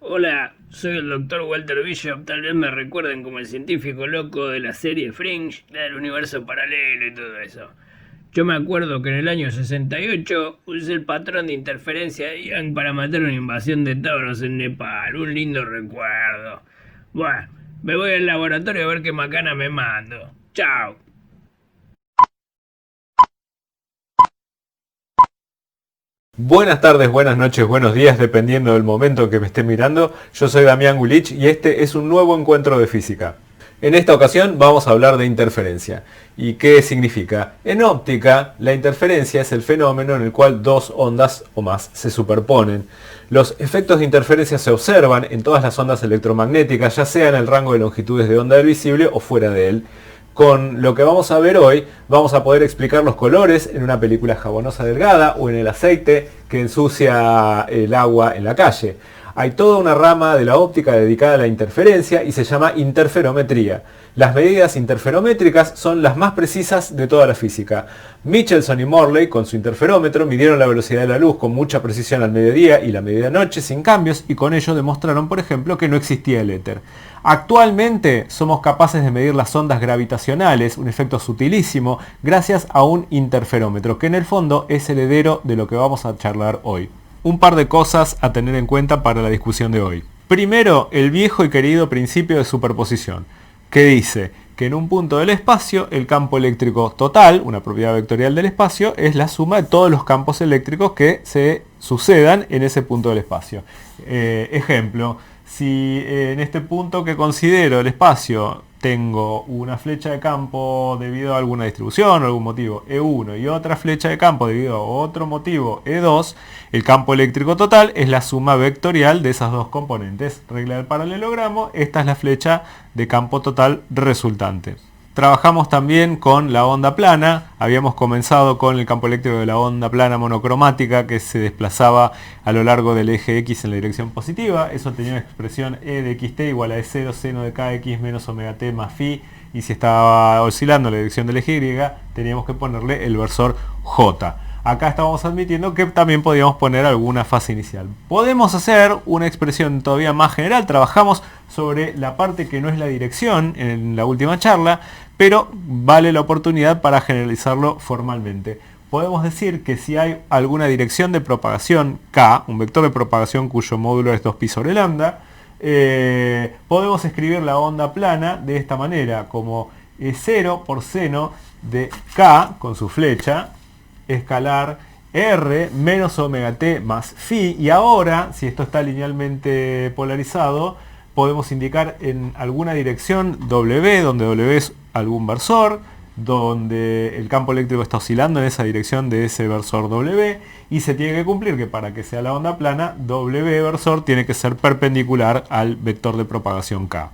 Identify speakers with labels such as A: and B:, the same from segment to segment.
A: Hola, soy el doctor Walter Bishop. Tal vez me recuerden como el científico loco de la serie Fringe, del universo paralelo y todo eso. Yo me acuerdo que en el año 68 usé el patrón de interferencia de Young para matar una invasión de tauros en Nepal. Un lindo recuerdo. Bueno, me voy al laboratorio a ver qué macana me mando. Chao.
B: Buenas tardes, buenas noches, buenos días, dependiendo del momento que me esté mirando. Yo soy Damián Gulich y este es un nuevo encuentro de física. En esta ocasión vamos a hablar de interferencia. ¿Y qué significa? En óptica, la interferencia es el fenómeno en el cual dos ondas o más se superponen. Los efectos de interferencia se observan en todas las ondas electromagnéticas, ya sea en el rango de longitudes de onda del visible o fuera de él. Con lo que vamos a ver hoy, vamos a poder explicar los colores en una película jabonosa delgada o en el aceite que ensucia el agua en la calle. Hay toda una rama de la óptica dedicada a la interferencia y se llama interferometría. Las medidas interferométricas son las más precisas de toda la física. Michelson y Morley, con su interferómetro, midieron la velocidad de la luz con mucha precisión al mediodía y la medianoche sin cambios, y con ello demostraron, por ejemplo, que no existía el éter. Actualmente somos capaces de medir las ondas gravitacionales, un efecto sutilísimo, gracias a un interferómetro, que en el fondo es heredero de lo que vamos a charlar hoy. Un par de cosas a tener en cuenta para la discusión de hoy. Primero, el viejo y querido principio de superposición, que dice que en un punto del espacio el campo eléctrico total, una propiedad vectorial del espacio, es la suma de todos los campos eléctricos que se sucedan en ese punto del espacio. Ejemplo, si en este punto que considero el espacio tengo una flecha de campo debido a alguna distribución o algún motivo E1 y otra flecha de campo debido a otro motivo E2, el campo eléctrico total es la suma vectorial de esas dos componentes. Regla del paralelogramo, esta es la flecha de campo total resultante. Trabajamos también con la onda plana. Habíamos comenzado con el campo eléctrico de la onda plana monocromática que se desplazaba a lo largo del eje X en la dirección positiva. Eso tenía una expresión E de xt igual a E0 seno de kx menos omega t más phi. Y si estaba oscilando en la dirección del eje Y, teníamos que ponerle el versor J. Acá estamos admitiendo que también podíamos poner alguna fase inicial. Podemos hacer una expresión todavía más general. Trabajamos sobre la parte que no es la dirección en la última charla, pero vale la oportunidad para generalizarlo formalmente. Podemos decir que si hay alguna dirección de propagación K, un vector de propagación cuyo módulo es 2pi sobre lambda, podemos escribir la onda plana de esta manera, como E0 por seno de K con su flecha, escalar R menos omega t más phi. Y ahora, si esto está linealmente polarizado, podemos indicar en alguna dirección W, donde W es algún versor, donde el campo eléctrico está oscilando en esa dirección de ese versor W, y se tiene que cumplir que para que sea la onda plana, W versor tiene que ser perpendicular al vector de propagación K.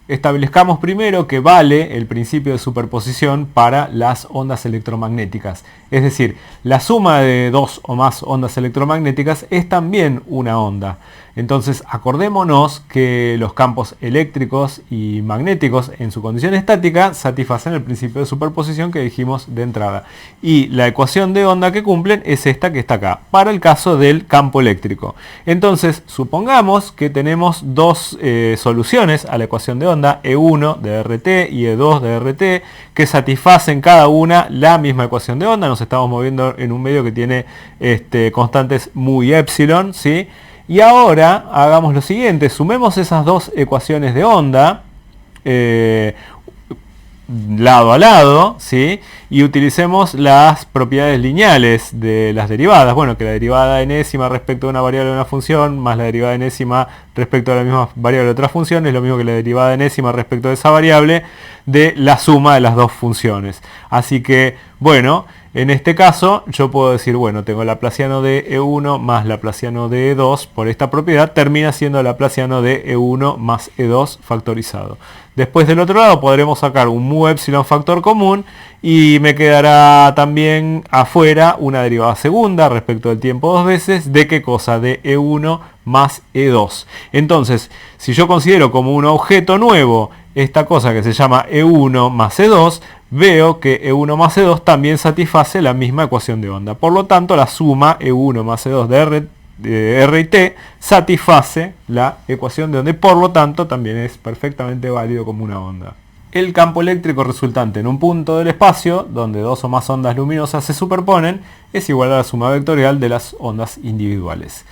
B: Establezcamos primero que vale el principio de superposición para las ondas electromagnéticas. Es decir, la suma de dos o más ondas electromagnéticas es también una onda. Entonces acordémonos que los campos eléctricos y magnéticos en su condición estática satisfacen el principio de superposición que dijimos de entrada. Y la ecuación de onda que cumplen es esta que está acá, para el caso del campo eléctrico. Entonces supongamos que tenemos dos soluciones a la ecuación de onda, E1 de RT y E2 de RT, que satisfacen cada una la misma ecuación de onda. Nos estamos moviendo en un medio que tiene constantes muy epsilon, ¿sí? Y ahora hagamos lo siguiente, sumemos esas dos ecuaciones de onda lado a lado, ¿sí? Y utilicemos las propiedades lineales de las derivadas. Bueno, que la derivada enésima respecto a una variable de una función más la derivada enésima respecto a la misma variable de otra función es lo mismo que la derivada enésima respecto de esa variable de la suma de las dos funciones. Así que, bueno, en este caso yo puedo decir, bueno, tengo Laplaciano de E1 más Laplaciano de E2 por esta propiedad, termina siendo Laplaciano de E1 más E2 factorizado. Después del otro lado podremos sacar un mu epsilon factor común y me quedará también afuera una derivada segunda respecto del tiempo dos veces. ¿De qué cosa? De E1 más E2. Entonces, si yo considero como un objeto nuevo esta cosa que se llama E1 más E2, veo que E1 más E2 también satisface la misma ecuación de onda. Por lo tanto, la suma E1 más E2 R y T satisface la ecuación de onda y por lo tanto también es perfectamente válido como una onda. El campo eléctrico resultante en un punto del espacio, donde dos o más ondas luminosas se superponen, es igual a la suma vectorial de las ondas individuales.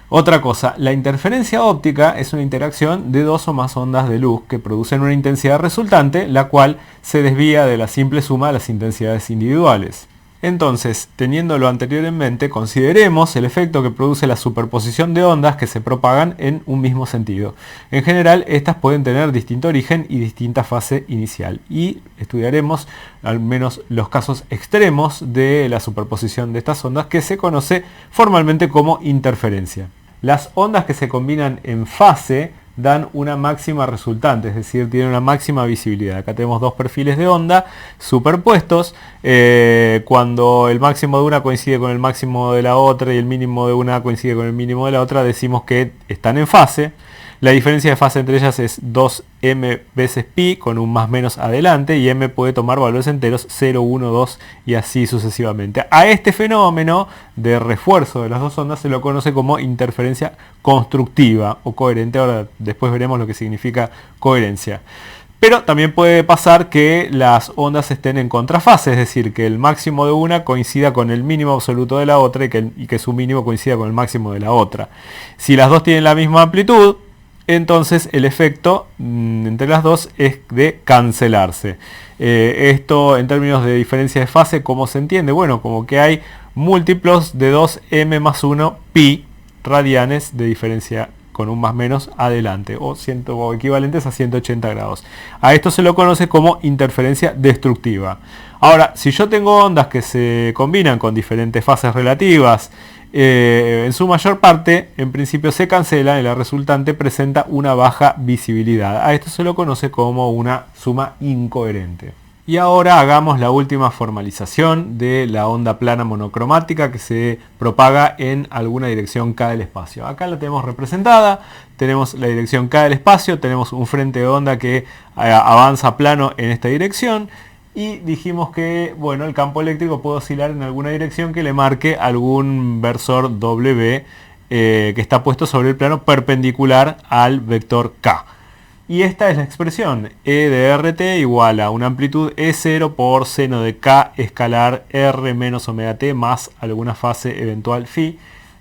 B: Otra cosa, la interferencia óptica es una interacción de dos o más ondas de luz que producen una intensidad resultante, la cual se desvía de la simple suma de las intensidades individuales. Entonces, teniendo lo anterior en mente, consideremos el efecto que produce la superposición de ondas que se propagan en un mismo sentido. En general, estas pueden tener distinto origen y distinta fase inicial. Y estudiaremos al menos los casos extremos de la superposición de estas ondas, que se conoce formalmente como interferencia. Las ondas que se combinan en fase dan una máxima resultante, es decir, tienen una máxima visibilidad. Acá tenemos dos perfiles de onda superpuestos. Cuando el máximo de una coincide con el máximo de la otra y el mínimo de una coincide con el mínimo de la otra, decimos que están en fase. La diferencia de fase entre ellas es 2m veces pi con un más menos adelante, y m puede tomar valores enteros 0, 1, 2 y así sucesivamente. A este fenómeno de refuerzo de las dos ondas se lo conoce como interferencia constructiva o coherente. Ahora después veremos lo que significa coherencia. Pero también puede pasar que las ondas estén en contrafase, es decir, que el máximo de una coincida con el mínimo absoluto de la otra y que su mínimo coincida con el máximo de la otra. Si las dos tienen la misma amplitud, entonces el efecto entre las dos es de cancelarse. Esto en términos de diferencia de fase, ¿cómo se entiende? Bueno, como que hay múltiplos de 2m más 1 pi radianes de diferencia con un más menos adelante, o equivalentes a 180 grados. A esto se lo conoce como interferencia destructiva. Ahora, si yo tengo ondas que se combinan con diferentes fases relativas, en su mayor parte, en principio se cancelan y la resultante presenta una baja visibilidad. A esto se lo conoce como una suma incoherente. Y ahora hagamos la última formalización de la onda plana monocromática que se propaga en alguna dirección k del espacio. Acá la tenemos representada, tenemos la dirección k del espacio, tenemos un frente de onda que avanza plano en esta dirección. Y dijimos que bueno, el campo eléctrico puede oscilar en alguna dirección que le marque algún versor W que está puesto sobre el plano perpendicular al vector K. Y esta es la expresión E de RT igual a una amplitud E0 por seno de K escalar R menos omega t más alguna fase eventual phi.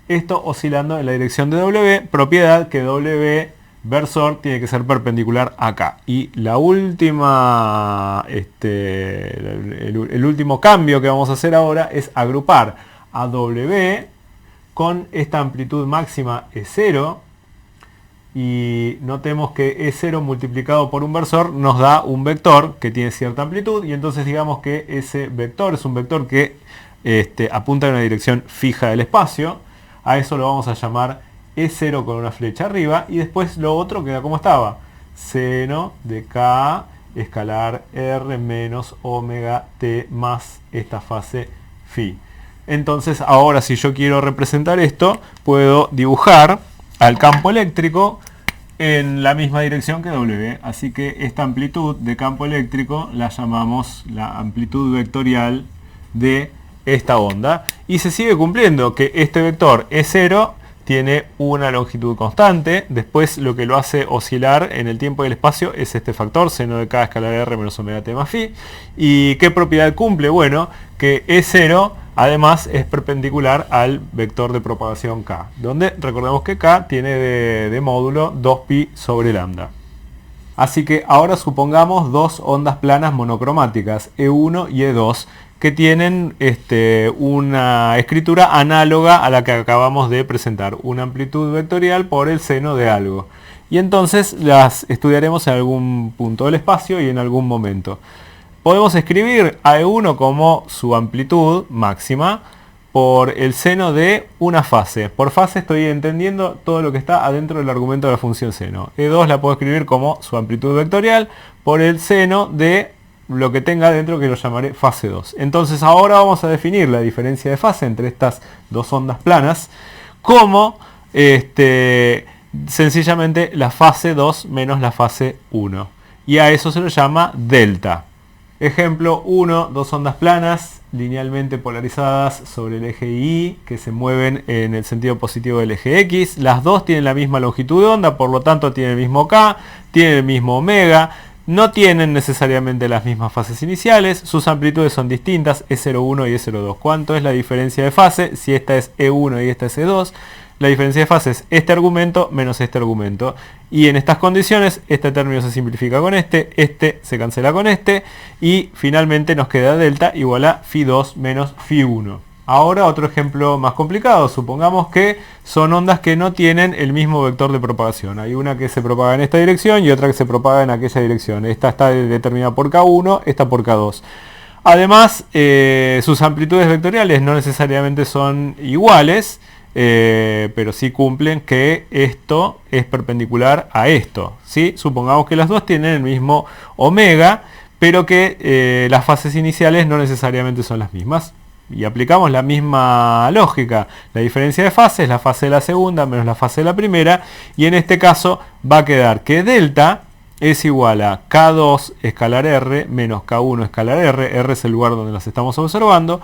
B: Esto oscilando en la dirección de W, propiedad que W versor tiene que ser perpendicular acá. Y la última, el último cambio que vamos a hacer ahora es agrupar a W con esta amplitud máxima E0. Y notemos que E0 multiplicado por un versor nos da un vector que tiene cierta amplitud. Y entonces digamos que ese vector es un vector que apunta en una dirección fija del espacio. A eso lo vamos a llamar E0 con una flecha arriba, y después lo otro queda como estaba, seno de K escalar R menos omega t más esta fase phi. Entonces ahora, si yo quiero representar esto, puedo dibujar al campo eléctrico en la misma dirección que W. Así que esta amplitud de campo eléctrico la llamamos la amplitud vectorial de esta onda, y se sigue cumpliendo que este vector E0 tiene una longitud constante. Después lo que lo hace oscilar en el tiempo y el espacio es este factor, seno de K escalar R menos omega t más phi. ¿Y qué propiedad cumple? Bueno, que E0 además es perpendicular al vector de propagación K, donde recordemos que K tiene de módulo 2pi sobre lambda. Así que ahora supongamos dos ondas planas monocromáticas, E1 y E2, que tienen una escritura análoga a la que acabamos de presentar, una amplitud vectorial por el seno de algo. Y entonces las estudiaremos en algún punto del espacio y en algún momento. Podemos escribir a E1 como su amplitud máxima por el seno de una fase. Por fase estoy entendiendo todo lo que está adentro del argumento de la función seno. E2 la puedo escribir como su amplitud vectorial por el seno de lo que tenga dentro, que lo llamaré fase 2. Entonces ahora vamos a definir la diferencia de fase entre estas dos ondas planas como sencillamente la fase 2 menos la fase 1. Y a eso se lo llama delta. Ejemplo 1, dos ondas planas linealmente polarizadas sobre el eje Y, que se mueven en el sentido positivo del eje X. Las dos tienen la misma longitud de onda, por lo tanto tienen el mismo K, tienen el mismo omega. No tienen necesariamente las mismas fases iniciales, sus amplitudes son distintas, E01 y E02. ¿Cuánto es la diferencia de fase? Si esta es E1 y esta es E2, la diferencia de fase es este argumento menos este argumento. Y en estas condiciones, este término se simplifica con este se cancela con este, y finalmente nos queda delta igual a Φ2 menos Φ1. Ahora otro ejemplo más complicado, supongamos que son ondas que no tienen el mismo vector de propagación. Hay una que se propaga en esta dirección y otra que se propaga en aquella dirección. Esta está determinada por K1, esta por K2. Además, sus amplitudes vectoriales no necesariamente son iguales, pero sí cumplen que esto es perpendicular a esto, ¿sí? Supongamos que las dos tienen el mismo omega, pero que las fases iniciales no necesariamente son las mismas. Y aplicamos la misma lógica. La diferencia de fase es la fase de la segunda menos la fase de la primera. Y en este caso va a quedar que delta es igual a K2 escalar R menos K1 escalar R. R es el lugar donde las estamos observando.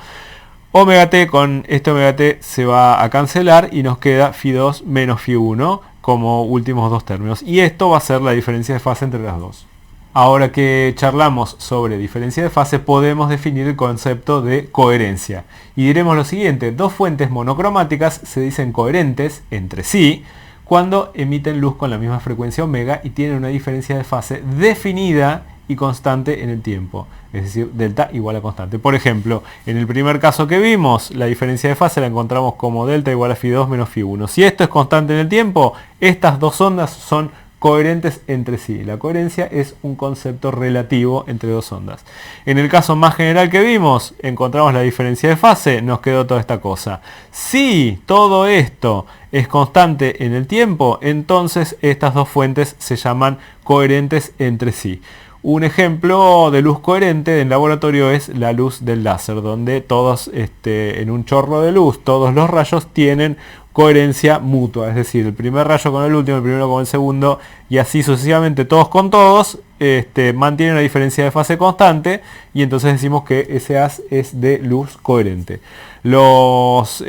B: Omega t con este omega t se va a cancelar y nos queda Φ2 menos Φ1 como últimos dos términos. Y esto va a ser la diferencia de fase entre las dos. Ahora que charlamos sobre diferencia de fase, podemos definir el concepto de coherencia. Y diremos lo siguiente: dos fuentes monocromáticas se dicen coherentes entre sí cuando emiten luz con la misma frecuencia omega y tienen una diferencia de fase definida y constante en el tiempo, es decir, delta igual a constante. Por ejemplo, en el primer caso que vimos, la diferencia de fase la encontramos como delta igual a Φ2 menos Φ1. Si esto es constante en el tiempo, estas dos ondas son coherentes entre sí. La coherencia es un concepto relativo entre dos ondas. En el caso más general que vimos, encontramos la diferencia de fase, nos quedó toda esta cosa. Si todo esto es constante en el tiempo, entonces estas dos fuentes se llaman coherentes entre sí. Un ejemplo de luz coherente en laboratorio es la luz del láser, donde todos, en un chorro de luz, todos los rayos tienen coherencia mutua, es decir, el primer rayo con el último, el primero con el segundo, y así sucesivamente todos con todos, mantienen una diferencia de fase constante, y entonces decimos que ese haz es de luz coherente. Los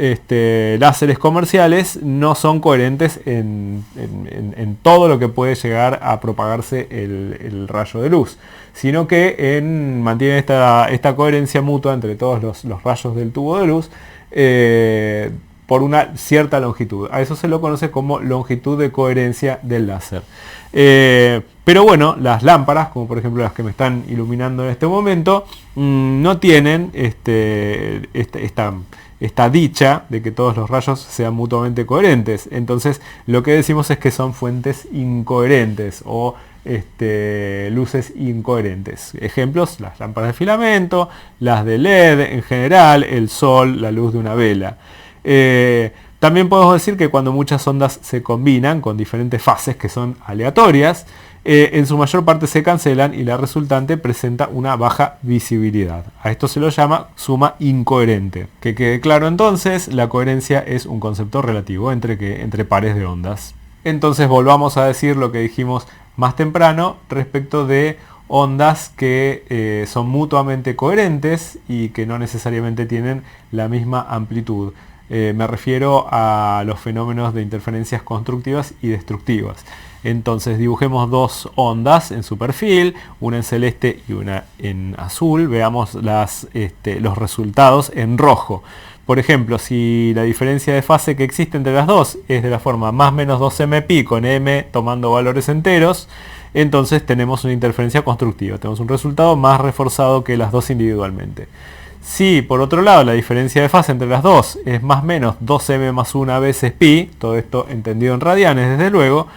B: láseres comerciales no son coherentes en todo lo que puede llegar a propagarse el rayo de luz, sino que mantienen esta coherencia mutua entre todos los rayos del tubo de luz, por una cierta longitud. A eso se lo conoce como longitud de coherencia del láser. Pero bueno, las lámparas, como por ejemplo las que me están iluminando en este momento, no tienen esta dicha de que todos los rayos sean mutuamente coherentes. Entonces lo que decimos es que son fuentes incoherentes o luces incoherentes. Ejemplos: las lámparas de filamento, las de LED en general, el sol, la luz de una vela. También podemos decir que cuando muchas ondas se combinan con diferentes fases que son aleatorias, en su mayor parte se cancelan y la resultante presenta una baja visibilidad. A esto se lo llama suma incoherente. Que quede claro entonces, la coherencia es un concepto relativo entre pares de ondas. Entonces volvamos a decir lo que dijimos más temprano respecto de ondas que son mutuamente coherentes y que no necesariamente tienen la misma amplitud. Me refiero a los fenómenos de interferencias constructivas y destructivas. Entonces dibujemos dos ondas en su perfil, una en celeste y una en azul. Veamos los resultados en rojo. Por ejemplo, si la diferencia de fase que existe entre las dos es de la forma más menos 2mπ con m tomando valores enteros, entonces tenemos una interferencia constructiva. Tenemos un resultado más reforzado que las dos individualmente. Si por otro lado la diferencia de fase entre las dos es más o menos 2m más 1 veces pi, todo esto entendido en radianes desde luego,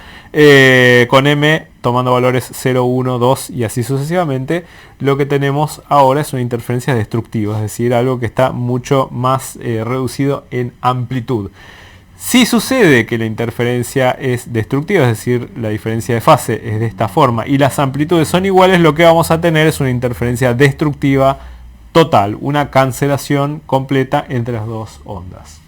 B: con m tomando valores 0, 1, 2 y así sucesivamente, lo que tenemos ahora es una interferencia destructiva, es decir, algo que está mucho más reducido en amplitud. Si sucede que la interferencia es destructiva, es decir, la diferencia de fase es de esta forma y las amplitudes son iguales, lo que vamos a tener es una interferencia destructiva total, una cancelación completa entre las dos ondas.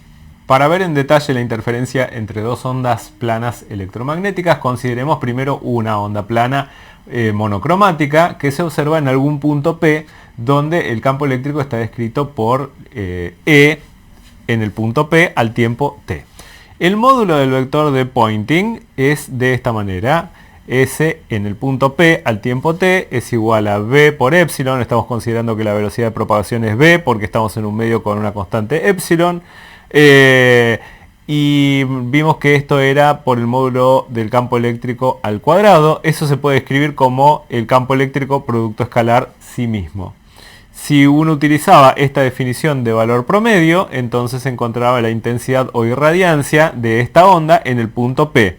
B: Para ver en detalle la interferencia entre dos ondas planas electromagnéticas, consideremos primero una onda plana monocromática que se observa en algún punto P, donde el campo eléctrico está descrito por E en el punto P al tiempo t. El módulo del vector de Poynting es de esta manera. S en el punto P al tiempo t es igual a v por epsilon. Estamos considerando que la velocidad de propagación es v porque estamos en un medio con una constante epsilon. Y vimos que esto era por el módulo del campo eléctrico al cuadrado. Eso se puede escribir como el campo eléctrico producto escalar sí mismo. Si uno utilizaba esta definición de valor promedio, entonces encontraba la intensidad o irradiancia de esta onda en el punto P.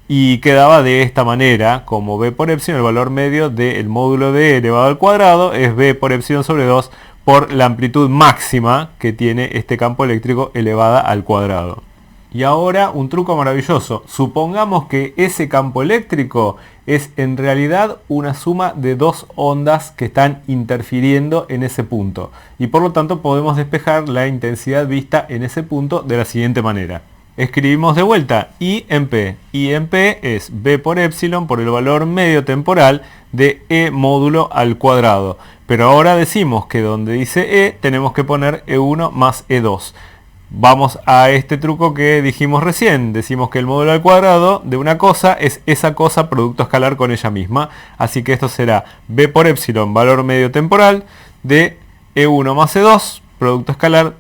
B: Y quedaba de esta manera, como v por epsilon, el valor medio del módulo de E elevado al cuadrado es v por epsilon sobre 2 por la amplitud máxima que tiene este campo eléctrico elevada al cuadrado. Y ahora un truco maravilloso. Supongamos que ese campo eléctrico es en realidad una suma de dos ondas que están interfiriendo en ese punto. Y por lo tanto podemos despejar la intensidad vista en ese punto de la siguiente manera. Escribimos de vuelta I en P. I en P es v por epsilon por el valor medio temporal de E módulo al cuadrado. Pero ahora decimos que donde dice E tenemos que poner E1 más E2. Vamos a este truco que dijimos recién. Decimos que el módulo al cuadrado de una cosa es esa cosa producto escalar con ella misma. Así que esto será v por epsilon valor medio temporal de E1 más E2 producto escalar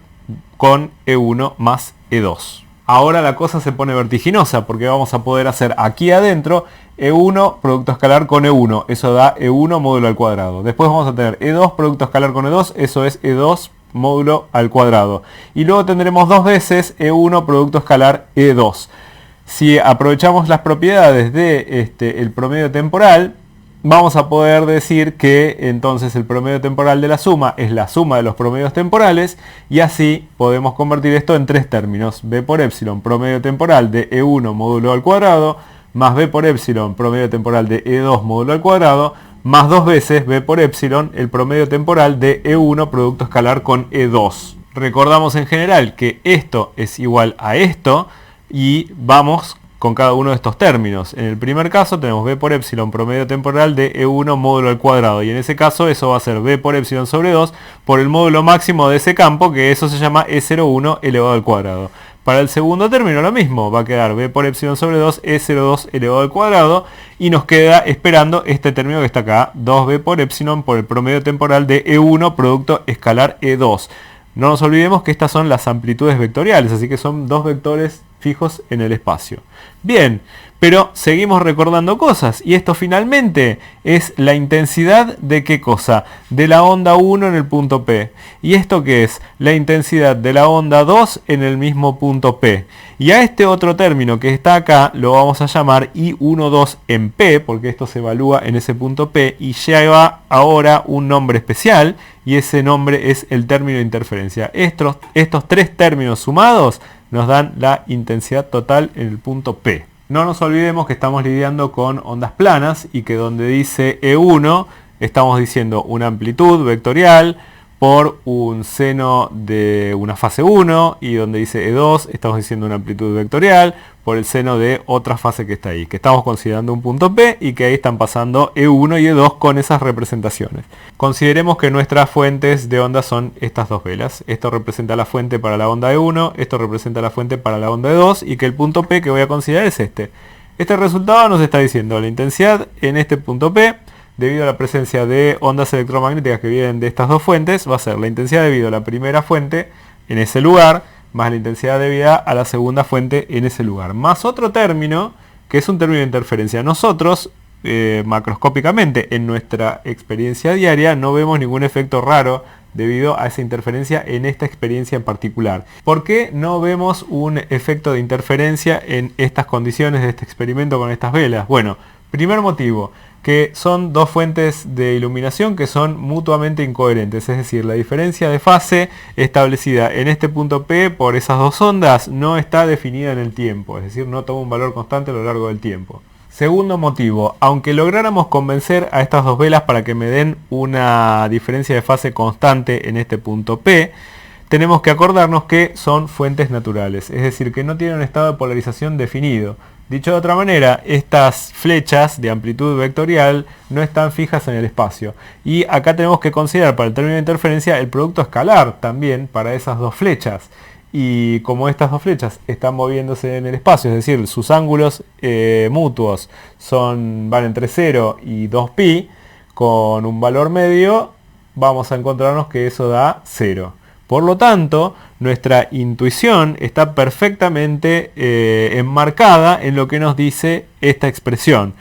B: con E1 más E2. Ahora la cosa se pone vertiginosa porque vamos a poder hacer aquí adentro E1 producto escalar con E1. Eso da E1 módulo al cuadrado. Después vamos a tener E2 producto escalar con E2. Eso es E2 módulo al cuadrado. Y luego tendremos dos veces E1 producto escalar E2. Si aprovechamos las propiedades de el promedio temporal, vamos a poder decir que entonces el promedio temporal de la suma es la suma de los promedios temporales, y así podemos convertir esto en tres términos. V por epsilon promedio temporal de E1 módulo al cuadrado más v por epsilon promedio temporal de E2 módulo al cuadrado más dos veces v por epsilon el promedio temporal de E1 producto escalar con E2. Recordamos en general que esto es igual a esto y vamos con cada uno de estos términos. En el primer caso tenemos v por epsilon promedio temporal de E1 módulo al cuadrado, y en ese caso eso va a ser v por epsilon sobre 2 por el módulo máximo de ese campo, que eso se llama E01 elevado al cuadrado. Para el segundo término lo mismo, va a quedar v por epsilon sobre 2 E02 elevado al cuadrado, y nos queda esperando este término que está acá, 2v por epsilon por el promedio temporal de E1 producto escalar E2. No nos olvidemos que estas son las amplitudes vectoriales, así que son dos vectores fijos en el espacio. Bien, pero seguimos recordando cosas, y esto finalmente es la intensidad de ¿qué cosa? De la onda 1 en el punto P. ¿Y esto qué es? La intensidad de la onda 2 en el mismo punto P. Y a este otro término que está acá lo vamos a llamar I12 en P, porque esto se evalúa en ese punto P y lleva ahora un nombre especial, y ese nombre es el término de interferencia. Estos tres términos sumados nos dan la intensidad total en el punto P. No nos olvidemos que estamos lidiando con ondas planas y que donde dice E1 estamos diciendo una amplitud vectorial por un seno de una fase 1, y donde dice E2 estamos diciendo una amplitud vectorial por el seno de otra fase que está ahí, que estamos considerando un punto P y que ahí están pasando E1 y E2 con esas representaciones. Consideremos que nuestras fuentes de onda son estas dos velas. Esto representa la fuente para la onda E1, esto representa la fuente para la onda E2, y que el punto P que voy a considerar es este. Este resultado nos está diciendo la intensidad en este punto P, debido a la presencia de ondas electromagnéticas que vienen de estas dos fuentes, va a ser la intensidad debido a la primera fuente en ese lugar, más la intensidad debida a la segunda fuente en ese lugar, más otro término, que es un término de interferencia. Nosotros, macroscópicamente, en nuestra experiencia diaria, no vemos ningún efecto raro debido a esa interferencia en esta experiencia en particular. ¿Por qué no vemos un efecto de interferencia en estas condiciones de este experimento con estas velas? Bueno, primer motivo, que son dos fuentes de iluminación que son mutuamente incoherentes, es decir, la diferencia de fase establecida en este punto P por esas dos ondas no está definida en el tiempo, es decir, no toma un valor constante a lo largo del tiempo. Segundo motivo, aunque lográramos convencer a estas dos velas para que me den una diferencia de fase constante en este punto P, tenemos que acordarnos que son fuentes naturales, es decir, que no tienen un estado de polarización definido. Dicho de otra manera, estas flechas de amplitud vectorial no están fijas en el espacio. Y acá tenemos que considerar para el término de interferencia el producto escalar también para esas dos flechas. Y como estas dos flechas están moviéndose en el espacio, es decir, sus ángulos mutuos van entre 0 y 2pi, con un valor medio, vamos a encontrarnos que eso da 0. Por lo tanto, nuestra intuición está perfectamente enmarcada en lo que nos dice esta expresión.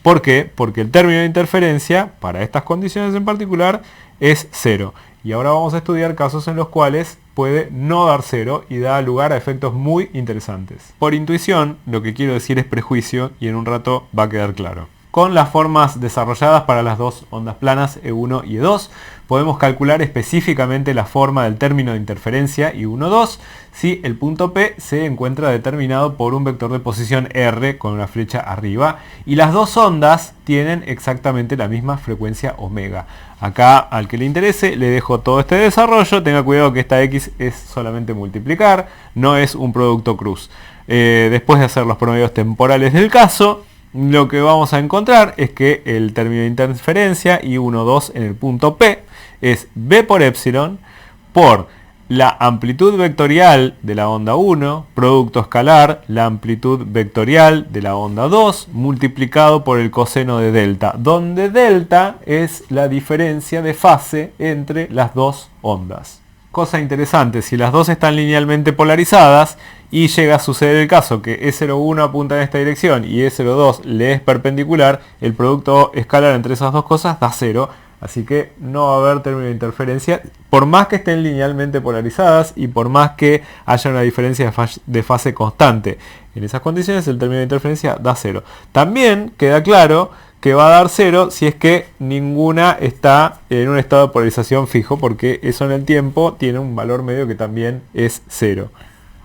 B: ¿Por qué? Porque el término de interferencia, para estas condiciones en particular, es 0. Y ahora vamos a estudiar casos en los cuales puede no dar 0 y da lugar a efectos muy interesantes. Por intuición, lo que quiero decir es prejuicio y en un rato va a quedar claro. Con las formas desarrolladas para las dos ondas planas E1 y E2, podemos calcular específicamente la forma del término de interferencia I1, 2 si el punto P se encuentra determinado por un vector de posición R con una flecha arriba y las dos ondas tienen exactamente la misma frecuencia omega. Acá, al que le interese, le dejo todo este desarrollo. Tenga cuidado que esta X es solamente multiplicar, no es un producto cruz. Después de hacer los promedios temporales del caso, lo que vamos a encontrar es que el término de interferencia I1, 2 en el punto P es B por epsilon por la amplitud vectorial de la onda 1, producto escalar, la amplitud vectorial de la onda 2, multiplicado por el coseno de delta, donde delta es la diferencia de fase entre las dos ondas. Cosa interesante, si las dos están linealmente polarizadas y llega a suceder el caso que E01 apunta en esta dirección y E02 le es perpendicular, el producto escalar entre esas dos cosas da 0. Así que no va a haber término de interferencia, por más que estén linealmente polarizadas y por más que haya una diferencia de fase constante. En esas condiciones el término de interferencia da 0. También queda claro que va a dar 0 si es que ninguna está en un estado de polarización fijo, porque eso en el tiempo tiene un valor medio que también es 0.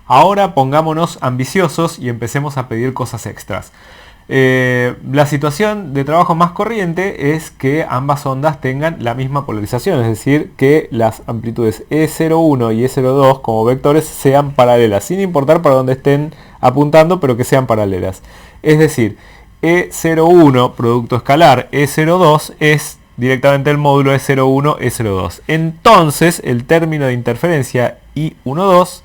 B: Ahora pongámonos ambiciosos y empecemos a pedir cosas extras. La situación de trabajo más corriente es que ambas ondas tengan la misma polarización, es decir, que las amplitudes E01 y E02 como vectores sean paralelas, sin importar para dónde estén apuntando, pero que sean paralelas. Es decir, E01, producto escalar, E02 es directamente el módulo E01, E02. Entonces, el término de interferencia I12,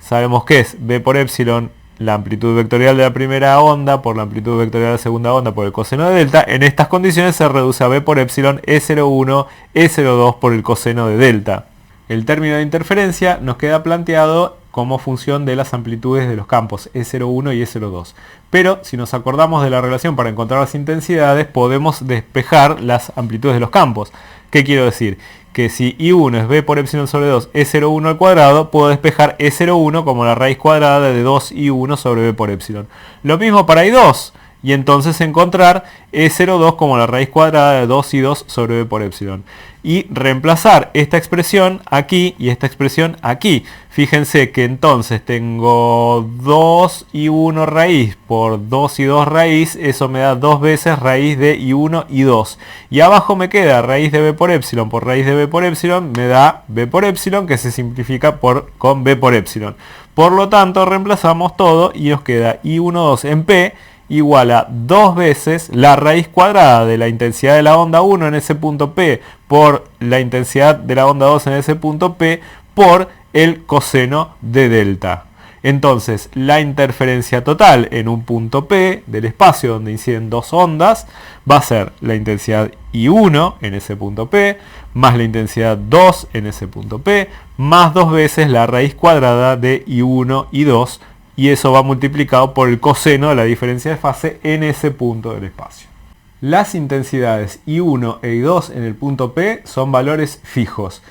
B: sabemos que es B por epsilon, la amplitud vectorial de la primera onda por la amplitud vectorial de la segunda onda por el coseno de delta. En estas condiciones se reduce a B por epsilon E01, E02 por el coseno de delta. El término de interferencia nos queda planteado como función de las amplitudes de los campos E01 y E02. Pero si nos acordamos de la relación para encontrar las intensidades, podemos despejar las amplitudes de los campos. ¿Qué quiero decir? Que si I1 es B por epsilon sobre 2 E01 al cuadrado, puedo despejar E01 como la raíz cuadrada de 2I1 sobre B por epsilon. Lo mismo para I2, y entonces encontrar E02 como la raíz cuadrada de 2I2 sobre B por epsilon. Y reemplazar esta expresión aquí y esta expresión aquí. Fíjense que entonces tengo 2I1 raíz por 2I2 raíz, eso me da 2 veces raíz de I1 y 2. Y abajo me queda raíz de B por raíz de B por epsilon, me da B por epsilon que se simplifica con B por epsilon. Por lo tanto reemplazamos todo y nos queda I12 en P igual a 2 veces la raíz cuadrada de la intensidad de la onda 1 en ese punto P por la intensidad de la onda 2 en ese punto P por el coseno de delta. Entonces la interferencia total en un punto P del espacio donde inciden dos ondas va a ser la intensidad I1 en ese punto P más la intensidad 2 en ese punto P más 2 veces la raíz cuadrada de I1 y 2, y eso va multiplicado por el coseno de la diferencia de fase en ese punto del espacio. Las intensidades I1 e I2 en el punto P son valores fijos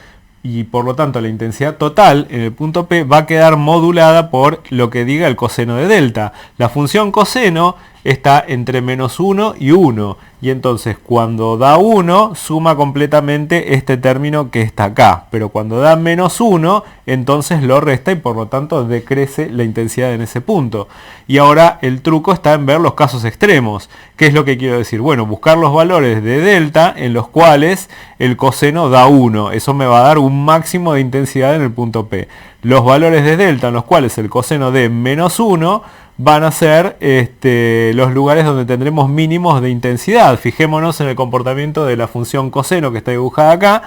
B: y por lo tanto la intensidad total en el punto P va a quedar modulada por lo que diga el coseno de delta. La función coseno está entre menos 1 y 1. Y entonces cuando da 1 suma completamente este término que está acá. Pero cuando da menos 1 entonces lo resta y por lo tanto decrece la intensidad en ese punto. Y ahora el truco está en ver los casos extremos. ¿Qué es lo que quiero decir? Bueno, buscar los valores de delta en los cuales el coseno da 1. Eso me va a dar un máximo de intensidad en el punto P. Los valores de delta en los cuales el coseno dé menos 1 van a ser los lugares donde tendremos mínimos de intensidad. Fijémonos en el comportamiento de la función coseno que está dibujada acá.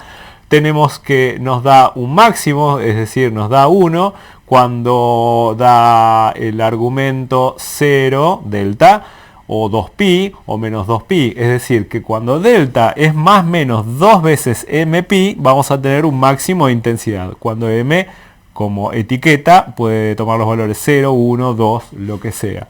B: Tenemos que nos da un máximo, es decir, nos da 1 cuando da el argumento 0, delta, o 2pi o menos 2pi. Es decir, que cuando delta es más o menos 2 veces mpi, vamos a tener un máximo de intensidad. Cuando m como etiqueta puede tomar los valores 0, 1, 2, lo que sea.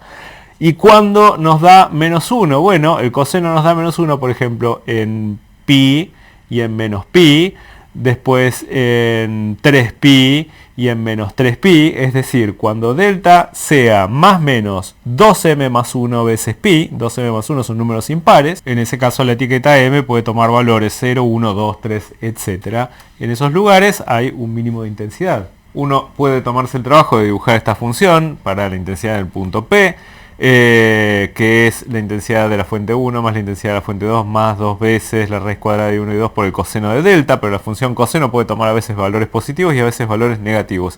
B: ¿Y cuando nos da menos 1? Bueno, el coseno nos da menos 1, por ejemplo, en pi y en menos pi, después en 3pi y en menos 3pi, es decir, cuando delta sea más o menos 2m más 1 veces pi, 2m más 1 son números impares, en ese caso la etiqueta m puede tomar valores 0, 1, 2, 3, etc. En esos lugares hay un mínimo de intensidad. Uno puede tomarse el trabajo de dibujar esta función para la intensidad del punto P, que es la intensidad de la fuente 1 más la intensidad de la fuente 2 más 2 veces la raíz cuadrada de 1 y 2 por el coseno de delta, pero la función coseno puede tomar a veces valores positivos y a veces valores negativos.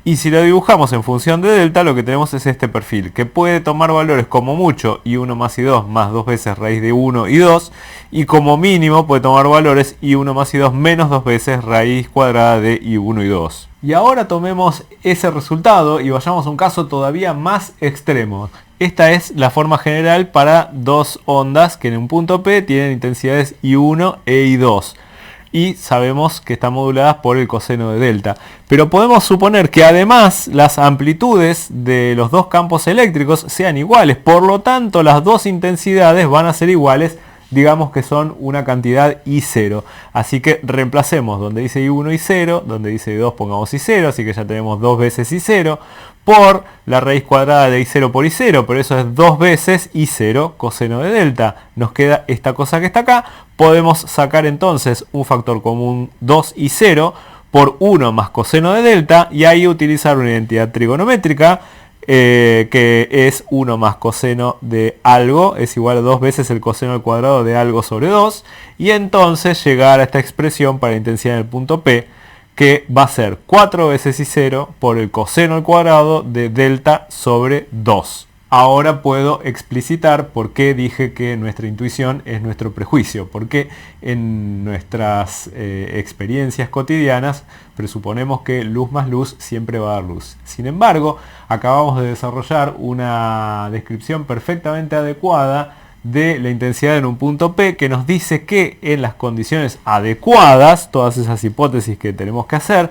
B: Y si lo dibujamos en función de delta, lo que tenemos es este perfil, que puede tomar valores como mucho y 1 más y 2 más 2 veces raíz de 1 y 2, y como mínimo puede tomar valores y 1 más y 2 menos 2 veces raíz cuadrada de y1 y 2. Y ahora tomemos ese resultado y vayamos a un caso todavía más extremo. Esta es la forma general para dos ondas que en un punto P tienen intensidades I1 e I2. Y sabemos que están moduladas por el coseno de delta. Pero podemos suponer que además las amplitudes de los dos campos eléctricos sean iguales. Por lo tanto, las dos intensidades van a ser iguales. Digamos que son una cantidad I0. Así que reemplacemos donde dice I1 I0, donde dice I2 pongamos I0, así que ya tenemos 2 veces I0, por la raíz cuadrada de I0 por I0, pero eso es 2 veces I0 coseno de delta. Nos queda esta cosa que está acá. Podemos sacar entonces un factor común 2I0 por 1 más coseno de delta y ahí utilizar una identidad trigonométrica. Que es 1 más coseno de algo es igual a 2 veces el coseno al cuadrado de algo sobre 2, y entonces llegar a esta expresión para la intensidad en el punto P, que va a ser 4 veces I0 por el coseno al cuadrado de delta sobre 2. Ahora puedo explicitar por qué dije que nuestra intuición es nuestro prejuicio, porque en nuestras experiencias cotidianas presuponemos que luz más luz siempre va a dar luz. Sin embargo, acabamos de desarrollar una descripción perfectamente adecuada de la intensidad en un punto P que nos dice que en las condiciones adecuadas, todas esas hipótesis que tenemos que hacer,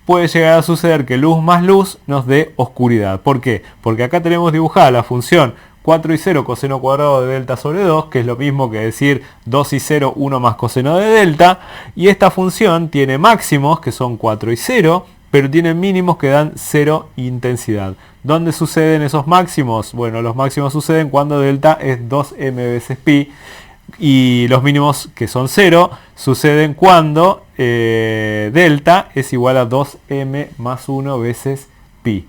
B: puede llegar a suceder que luz más luz nos dé oscuridad. ¿Por qué? Porque acá tenemos dibujada la función 4I0 coseno cuadrado de delta sobre 2, que es lo mismo que decir 2I0 1 más coseno de delta, y esta función tiene máximos que son 4I0, pero tiene mínimos que dan 0 intensidad. ¿Dónde suceden esos máximos? Bueno, los máximos suceden cuando delta es 2m veces pi, y los mínimos, que son 0, suceden cuando delta es igual a 2m más 1 veces pi.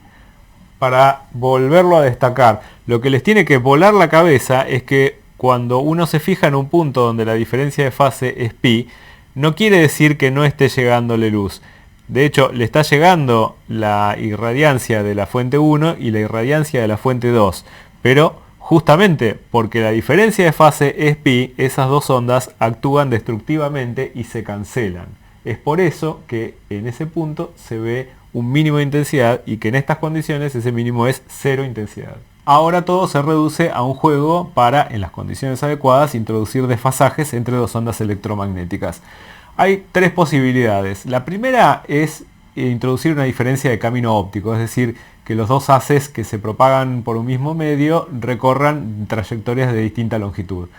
B: Para volverlo a destacar, lo que les tiene que volar la cabeza es que cuando uno se fija en un punto donde la diferencia de fase es pi, no quiere decir que no esté llegándole luz. De hecho, le está llegando la irradiancia de la fuente 1 y la irradiancia de la fuente 2, pero justamente porque la diferencia de fase es pi, esas dos ondas actúan destructivamente y se cancelan. Es por eso que en ese punto se ve un mínimo de intensidad y que en estas condiciones ese mínimo es 0 intensidad. Ahora todo se reduce a un juego para, en las condiciones adecuadas, introducir desfasajes entre dos ondas electromagnéticas. Hay tres posibilidades. La primera es introducir una diferencia de camino óptico, es decir, que los dos haces que se propagan por un mismo medio recorran trayectorias de distinta longitud.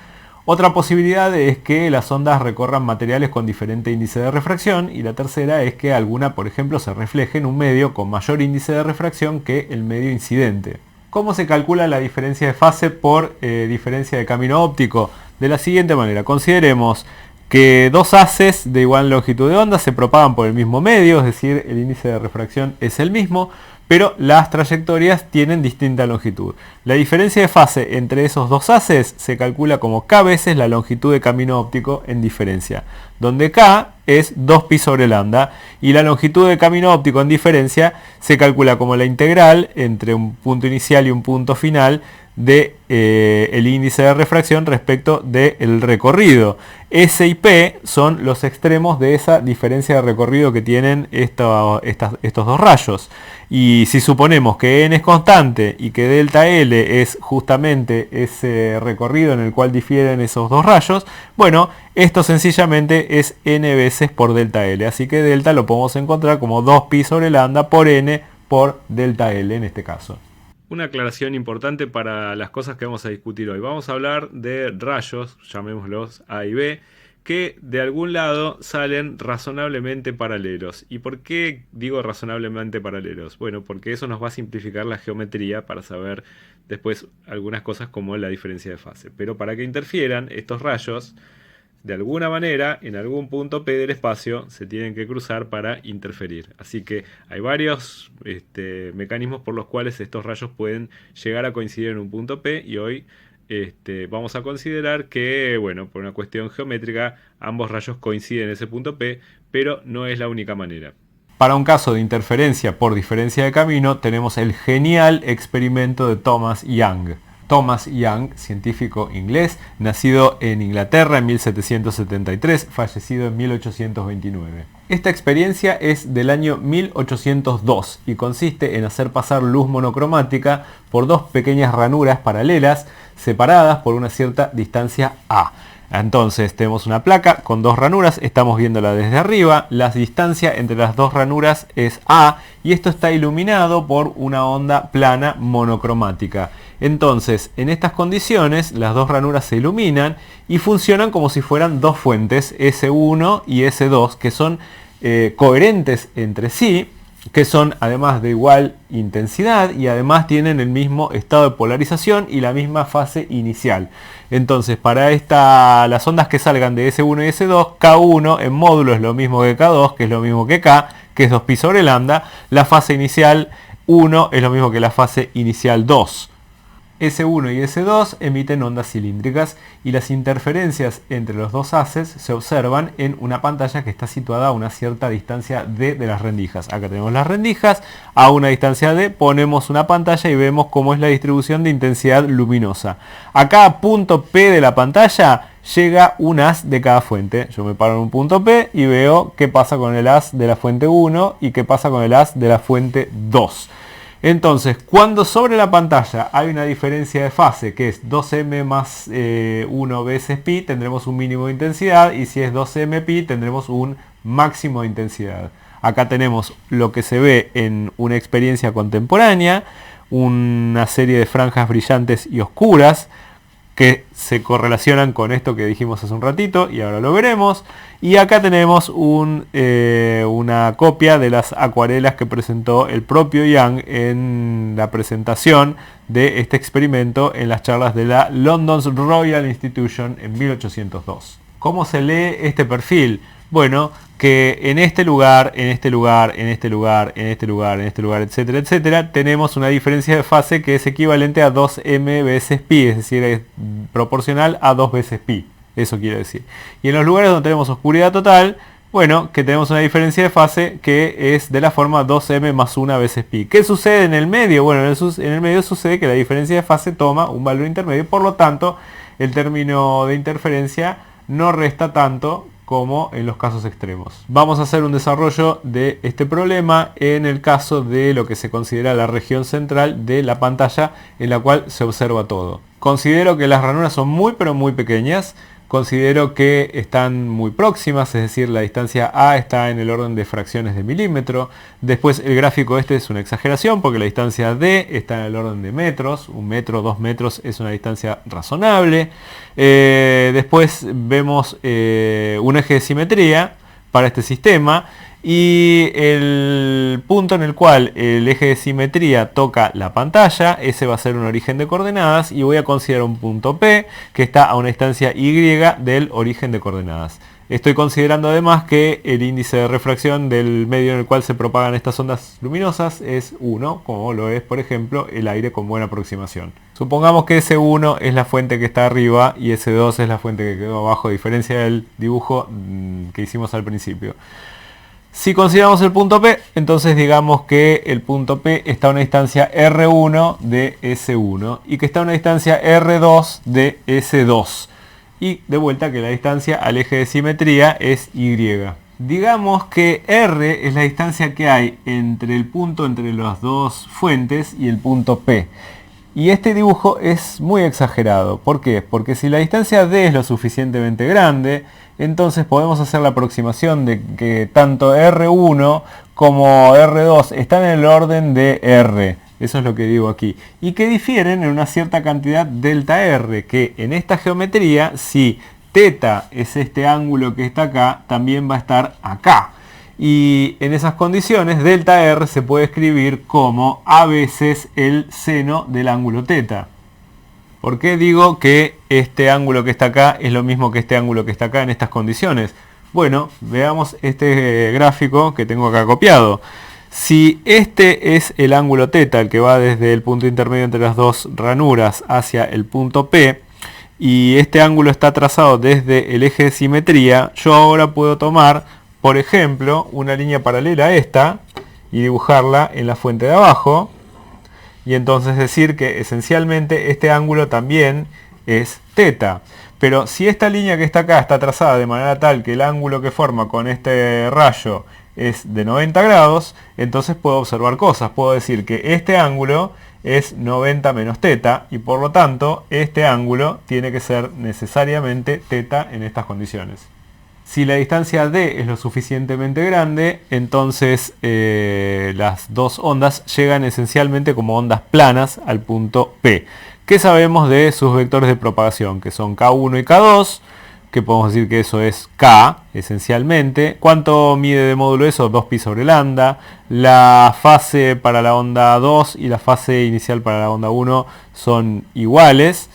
B: Otra posibilidad es que las ondas recorran materiales con diferente índice de refracción, y la tercera es que alguna, por ejemplo, se refleje en un medio con mayor índice de refracción que el medio incidente. ¿Cómo se calcula la diferencia de fase por diferencia de camino óptico? De la siguiente manera, consideremos que dos haces de igual longitud de onda se propagan por el mismo medio, es decir, el índice de refracción es el mismo, pero las trayectorias tienen distinta longitud. La diferencia de fase entre esos dos haces se calcula como k veces la longitud de camino óptico en diferencia, donde k es 2pi sobre lambda y la longitud de camino óptico en diferencia se calcula como la integral entre un punto inicial y un punto final de el índice de refracción respecto del recorrido. S y P son los extremos de esa diferencia de recorrido que tienen estos dos rayos. Y si suponemos que n es constante y que delta L es justamente ese recorrido en el cual difieren esos dos rayos, bueno, esto sencillamente es n veces por delta L. Así que delta lo podemos encontrar como 2pi sobre lambda por n por delta L en este caso. Una aclaración importante para las cosas que vamos a discutir hoy. Vamos a hablar de rayos, llamémoslos A y B, que de algún lado salen razonablemente paralelos. ¿Y por qué digo razonablemente paralelos? Bueno, porque eso nos va a simplificar la geometría para saber después algunas cosas como la diferencia de fase. Pero para que interfieran estos rayos, de alguna manera, en algún punto P del espacio se tienen que cruzar para interferir. Así que hay varios mecanismos por los cuales estos rayos pueden llegar a coincidir en un punto P y hoy vamos a considerar que, bueno, por una cuestión geométrica, ambos rayos coinciden en ese punto P, pero no es la única manera. Para un caso de interferencia por diferencia de camino, tenemos el genial experimento de Thomas Young. Thomas Young, científico inglés, nacido en Inglaterra en 1773, fallecido en 1829. Esta experiencia es del año 1802 y consiste en hacer pasar luz monocromática por dos pequeñas ranuras paralelas separadas por una cierta distancia A. Entonces tenemos una placa con dos ranuras, estamos viéndola desde arriba, la distancia entre las dos ranuras es A y esto está iluminado por una onda plana monocromática. Entonces, en estas condiciones, las dos ranuras se iluminan y funcionan como si fueran dos fuentes, S1 y S2, que son coherentes entre sí, que son además de igual intensidad y además tienen el mismo estado de polarización y la misma fase inicial. Entonces, para las ondas que salgan de S1 y S2, K1 en módulo es lo mismo que K2, que es lo mismo que K, que es 2pi sobre lambda. La fase inicial 1 es lo mismo que la fase inicial 2. S1 y S2 emiten ondas cilíndricas y las interferencias entre los dos haces se observan en una pantalla que está situada a una cierta distancia D de las rendijas. Acá tenemos las rendijas, a una distancia D ponemos una pantalla y vemos cómo es la distribución de intensidad luminosa. A cada punto P de la pantalla llega un haz de cada fuente. Yo me paro en un punto P y veo qué pasa con el haz de la fuente 1 y qué pasa con el haz de la fuente 2. Entonces, cuando sobre la pantalla hay una diferencia de fase que es 2m más 1 veces pi, tendremos un mínimo de intensidad, y si es 2m pi tendremos un máximo de intensidad. Acá tenemos lo que se ve en una experiencia contemporánea, una serie de franjas brillantes y oscuras que se correlacionan con esto que dijimos hace un ratito y ahora lo veremos. Y acá tenemos una copia de las acuarelas que presentó el propio Young en la presentación de este experimento en las charlas de la London's Royal Institution en 1802. ¿Cómo se lee este perfil? Bueno, que en este lugar, en este lugar, en este lugar, en este lugar, en este lugar, etcétera, etcétera, tenemos una diferencia de fase que es equivalente a 2m veces pi, es decir, es proporcional a 2 veces pi. Eso quiere decir. Y en los lugares donde tenemos oscuridad total, bueno, que tenemos una diferencia de fase que es de la forma 2m más 1 veces pi. ¿Qué sucede en el medio? Bueno, en el medio sucede que la diferencia de fase toma un valor intermedio, por lo tanto, el término de interferencia no resta tanto como en los casos extremos. Vamos a hacer un desarrollo de este problema en el caso de lo que se considera la región central de la pantalla en la cual se observa todo. Considero que las ranuras son muy pero muy pequeñas. Considero que están muy próximas, es decir, la distancia A está en el orden de fracciones de milímetro. Después el gráfico este es una exageración porque la distancia D está en el orden de metros. 1 metro, 2 metros es una distancia razonable. Después vemos un eje de simetría para este sistema. y el punto en el cual el eje de simetría toca la pantalla, ese va a ser un origen de coordenadas, y voy a considerar un punto P que está a una distancia Y del origen de coordenadas. Estoy considerando además que el índice de refracción del medio en el cual se propagan estas ondas luminosas es 1, como lo es, por ejemplo, el aire con buena aproximación. Supongamos que ese 1 es la fuente que está arriba y ese 2 es la fuente que quedó abajo, a diferencia del dibujo que hicimos al principio. Si consideramos el punto P, entonces digamos que el punto P está a una distancia R1 de S1 y que está a una distancia R2 de S2. Y de vuelta que la distancia al eje de simetría es Y. Digamos que R es la distancia que hay entre el punto entre las dos fuentes y el punto P. Y este dibujo es muy exagerado. ¿Por qué? Porque si la distancia D es lo suficientemente grande, entonces podemos hacer la aproximación de que tanto R1 como R2 están en el orden de R. Eso es lo que digo aquí. Y que difieren en una cierta cantidad delta R, que en esta geometría, si θ es este ángulo que está acá, también va a estar acá. Y en esas condiciones, delta R se puede escribir como a veces el seno del ángulo θ. ¿Por qué digo que este ángulo que está acá es lo mismo que este ángulo que está acá en estas condiciones? Bueno, veamos este gráfico que tengo acá copiado. Si este es el ángulo θ, el que va desde el punto intermedio entre las dos ranuras hacia el punto P, y este ángulo está trazado desde el eje de simetría, yo ahora puedo tomar, por ejemplo, una línea paralela a esta y dibujarla en la fuente de abajo, y entonces decir que esencialmente este ángulo también es θ. Pero si esta línea que está acá está trazada de manera tal que el ángulo que forma con este rayo es de 90 grados, entonces puedo observar cosas. Puedo decir que este ángulo es 90 menos θ y por lo tanto este ángulo tiene que ser necesariamente θ en estas condiciones. Si la distancia D es lo suficientemente grande, entonces las dos ondas llegan esencialmente como ondas planas al punto P. ¿Qué sabemos de sus vectores de propagación? Que son K1 y K2, que podemos decir que eso es K, esencialmente. ¿Cuánto mide de módulo eso? 2pi sobre lambda. La fase para la onda 2 y la fase inicial para la onda 1 son iguales.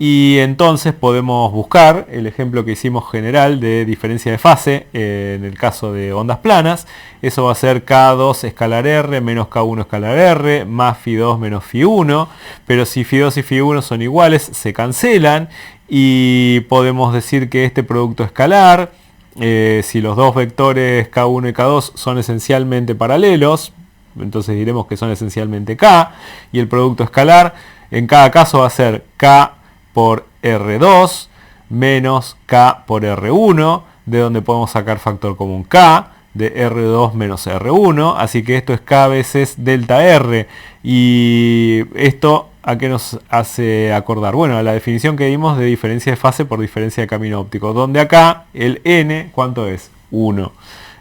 B: Y entonces podemos buscar el ejemplo que hicimos general de diferencia de fase en el caso de ondas planas. Eso va a ser K2 escalar R menos K1 escalar R más Φ2 menos Φ1. Pero si Φ2 y Φ1 son iguales, se cancelan. Y podemos decir que este producto escalar, si los dos vectores K1 y K2 son esencialmente paralelos, entonces diremos que son esencialmente K. Y el producto escalar en cada caso va a ser K por R2 menos K por R1, de donde podemos sacar factor común K de R2 menos R1, así que esto es K veces delta R. Y esto, ¿a qué nos hace acordar? Bueno, a la definición que dimos de diferencia de fase por diferencia de camino óptico, donde acá el N, ¿cuánto es? 1.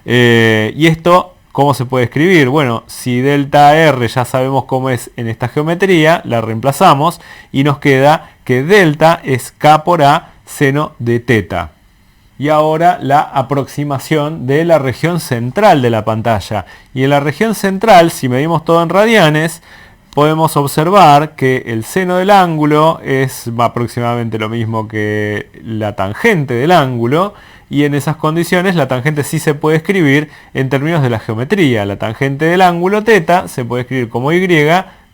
B: Y esto, ¿cómo se puede escribir? Bueno, si delta R ya sabemos cómo es en esta geometría, la reemplazamos y nos queda que delta es K por A seno de θ. Y ahora la aproximación de la región central de la pantalla. Y en la región central, si medimos todo en radianes, podemos observar que el seno del ángulo es aproximadamente lo mismo que la tangente del ángulo. Y en esas condiciones la tangente sí se puede escribir en términos de la geometría. La tangente del ángulo θ se puede escribir como Y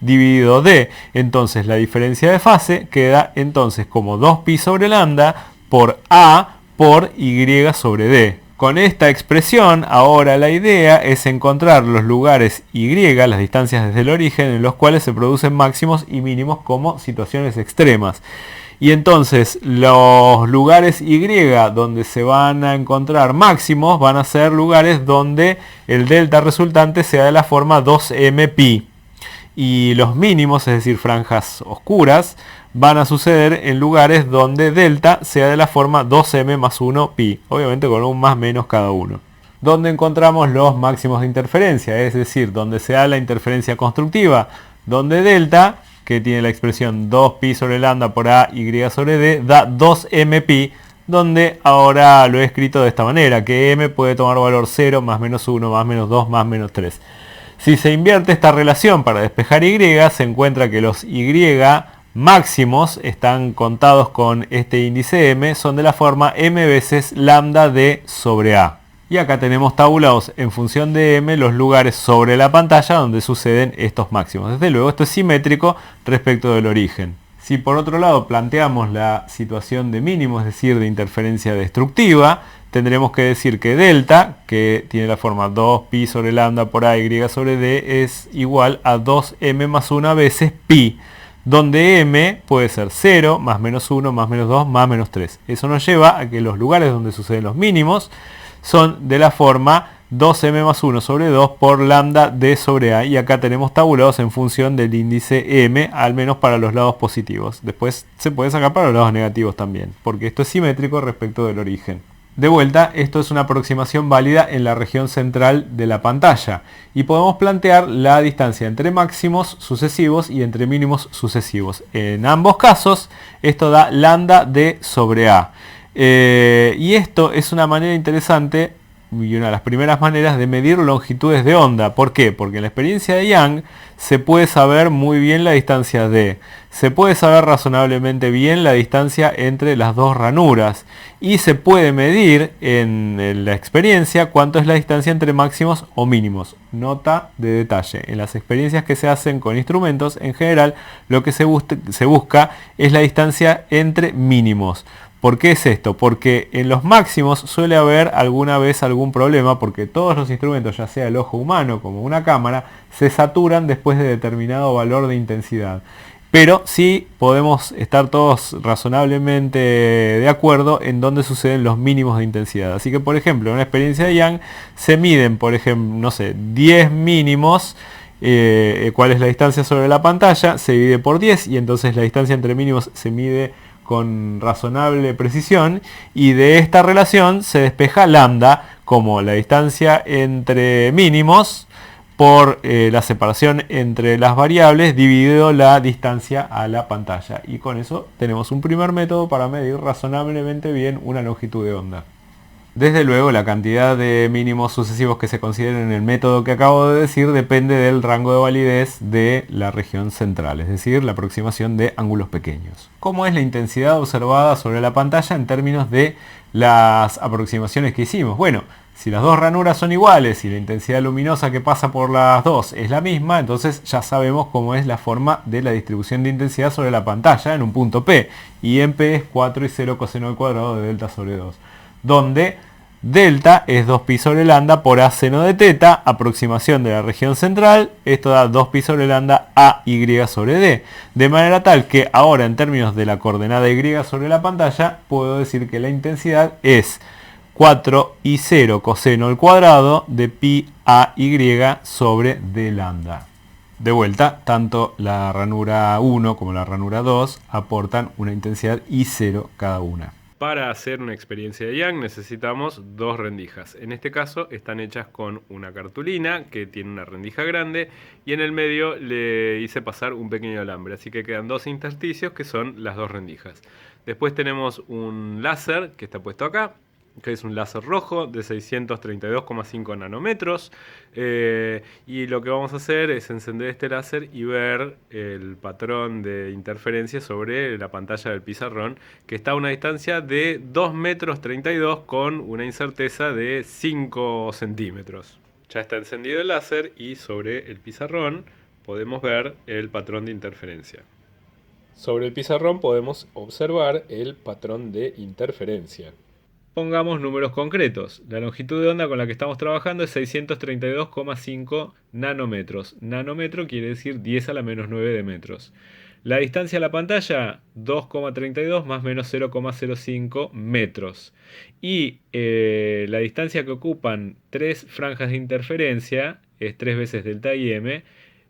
B: dividido D. Entonces la diferencia de fase queda entonces como 2pi sobre lambda por A por Y sobre D. Con esta expresión, ahora la idea es encontrar los lugares Y, las distancias desde el origen, en los cuales se producen máximos y mínimos como situaciones extremas. Y entonces los lugares Y donde se van a encontrar máximos van a ser lugares donde el delta resultante sea de la forma 2mpi. Y los mínimos, es decir, franjas oscuras, van a suceder en lugares donde delta sea de la forma 2m más 1 pi, obviamente con un más menos cada uno. Donde encontramos los máximos de interferencia, es decir, donde se da la interferencia constructiva, donde delta, que tiene la expresión 2pi sobre lambda por A, Y sobre D, da 2m pi, donde ahora lo he escrito de esta manera, que m puede tomar valor 0, más menos 1, más menos 2, más menos 3. Si se invierte esta relación para despejar y, se encuentra que los y máximos están contados con este índice m, son de la forma m veces lambda d sobre a. Y acá tenemos tabulados en función de m los lugares sobre la pantalla donde suceden estos máximos. Desde luego esto es simétrico respecto del origen. Si por otro lado planteamos la situación de mínimo, es decir, de interferencia destructiva, tendremos que decir que delta, que tiene la forma 2pi sobre lambda por a y sobre d, es igual a 2m más 1 veces pi, donde m puede ser 0, más menos 1, más menos 2, más menos 3. Eso nos lleva a que los lugares donde suceden los mínimos son de la forma 2m más 1 sobre 2 por lambda d sobre a, y acá tenemos tabulados en función del índice m, al menos para los lados positivos. Después se puede sacar para los lados negativos también, porque esto es simétrico respecto del origen. De vuelta, esto es una aproximación válida en la región central de la pantalla y podemos plantear la distancia entre máximos sucesivos y entre mínimos sucesivos. En ambos casos, esto da lambda d sobre a. Y esto es una manera interesante y una de las primeras maneras de medir longitudes de onda. ¿Por qué? Porque en la experiencia de Young se puede saber muy bien la distancia d. Se puede saber razonablemente bien la distancia entre las dos ranuras. Y se puede medir en la experiencia cuánto es la distancia entre máximos o mínimos. Nota de detalle. En las experiencias que se hacen con instrumentos, en general, lo que se busca es la distancia entre mínimos. ¿Por qué es esto? Porque en los máximos suele haber alguna vez algún problema, porque todos los instrumentos, ya sea el ojo humano como una cámara, se saturan después de determinado valor de intensidad. Pero sí podemos estar todos razonablemente de acuerdo en dónde suceden los mínimos de intensidad. Así que, por ejemplo, en una experiencia de Young se miden, por ejemplo, no sé, 10 mínimos. ¿Cuál es la distancia sobre la pantalla? Se divide por 10 y entonces la distancia entre mínimos se mide con razonable precisión, y de esta relación se despeja lambda como la distancia entre mínimos por la separación entre las variables dividido la distancia a la pantalla, y con eso tenemos un primer método para medir razonablemente bien una longitud de onda. Desde luego, la cantidad de mínimos sucesivos que se consideren en el método que acabo de decir depende del rango de validez de la región central, es decir, la aproximación de ángulos pequeños. ¿Cómo es la intensidad observada sobre la pantalla en términos de las aproximaciones que hicimos? Bueno, si las dos ranuras son iguales y la intensidad luminosa que pasa por las dos es la misma, entonces ya sabemos cómo es la forma de la distribución de intensidad sobre la pantalla en un punto P. Y en P es 4 y 0 coseno al cuadrado de delta sobre 2. Donde delta es 2pi sobre lambda por a seno de teta, aproximación de la región central, esto da 2pi sobre lambda a y sobre d. De manera tal que ahora en términos de la coordenada y sobre la pantalla, puedo decir que la intensidad es 4 y 0 coseno al cuadrado de pi a y sobre d lambda. De vuelta, tanto la ranura 1 como la ranura 2 aportan una intensidad I0 cada una. Para hacer una experiencia de Young necesitamos dos rendijas. En este caso están hechas con una cartulina que tiene una rendija grande y en el medio le hice pasar un pequeño alambre. Así que quedan dos intersticios que son las dos rendijas. Después tenemos un láser que está puesto acá, que es un láser rojo de 632,5 nanómetros, y lo que vamos a hacer es encender este láser y ver el patrón de interferencia sobre la pantalla del pizarrón, que está a una distancia de 2,32 m con una incerteza de 5 centímetros. Ya está encendido el láser y sobre el pizarrón podemos ver el patrón de interferencia. Sobre el pizarrón podemos observar el patrón de interferencia. Pongamos números concretos. La longitud de onda con la que estamos trabajando es 632,5 nanómetros. Nanómetro quiere decir 10 a la menos 9 de metros. La distancia a la pantalla, 2,32 más menos 0,05 metros. Y la distancia que ocupan tres franjas de interferencia, es 3 veces delta IM,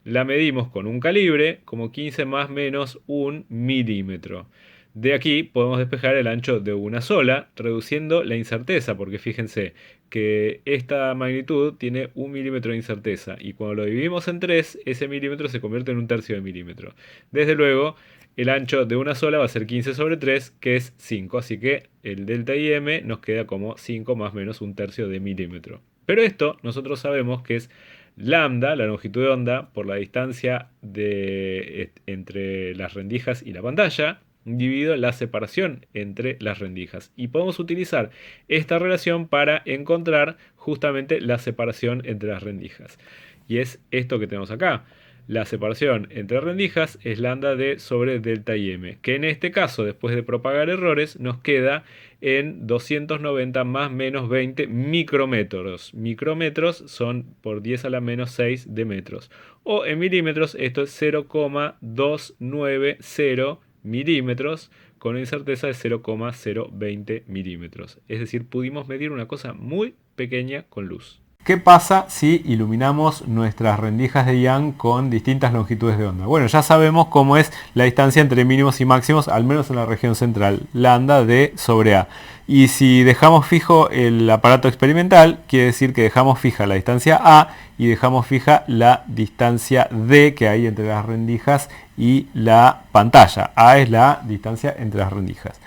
B: la medimos con un calibre como 15 más menos 1 milímetro. De aquí podemos despejar el ancho de una sola, reduciendo la incerteza, porque fíjense que esta magnitud tiene 1 milímetro de incerteza, y cuando lo dividimos en 3, ese milímetro se convierte en 1/3 de milímetro. Desde luego, el ancho de una sola va a ser 15 sobre 3, que es 5. Así que el delta IM nos queda como 5 más o menos 1/3 de milímetro. Pero esto nosotros sabemos que es lambda, la longitud de onda, por la distancia entre las rendijas y la pantalla, dividido la separación entre las rendijas. Y podemos utilizar esta relación para encontrar justamente la separación entre las rendijas. Y es esto que tenemos acá. La separación entre rendijas es lambda d sobre delta IM, que en este caso, después de propagar errores, nos queda en 290 más menos 20 micrómetros. Micrómetros son por 10 a la menos 6 de metros. O en milímetros, esto es 0,290 milímetros, con una incerteza de 0,020 milímetros. Es decir, pudimos medir una cosa muy pequeña con luz. ¿Qué pasa si iluminamos nuestras rendijas de Young con distintas longitudes de onda? Bueno, ya sabemos cómo es la distancia entre mínimos y máximos, al menos en la región central, lambda d sobre a. Y si dejamos fijo el aparato experimental, quiere decir que dejamos fija la distancia a y dejamos fija la distancia d que hay entre las rendijas y la pantalla. A es la distancia entre las rendijas.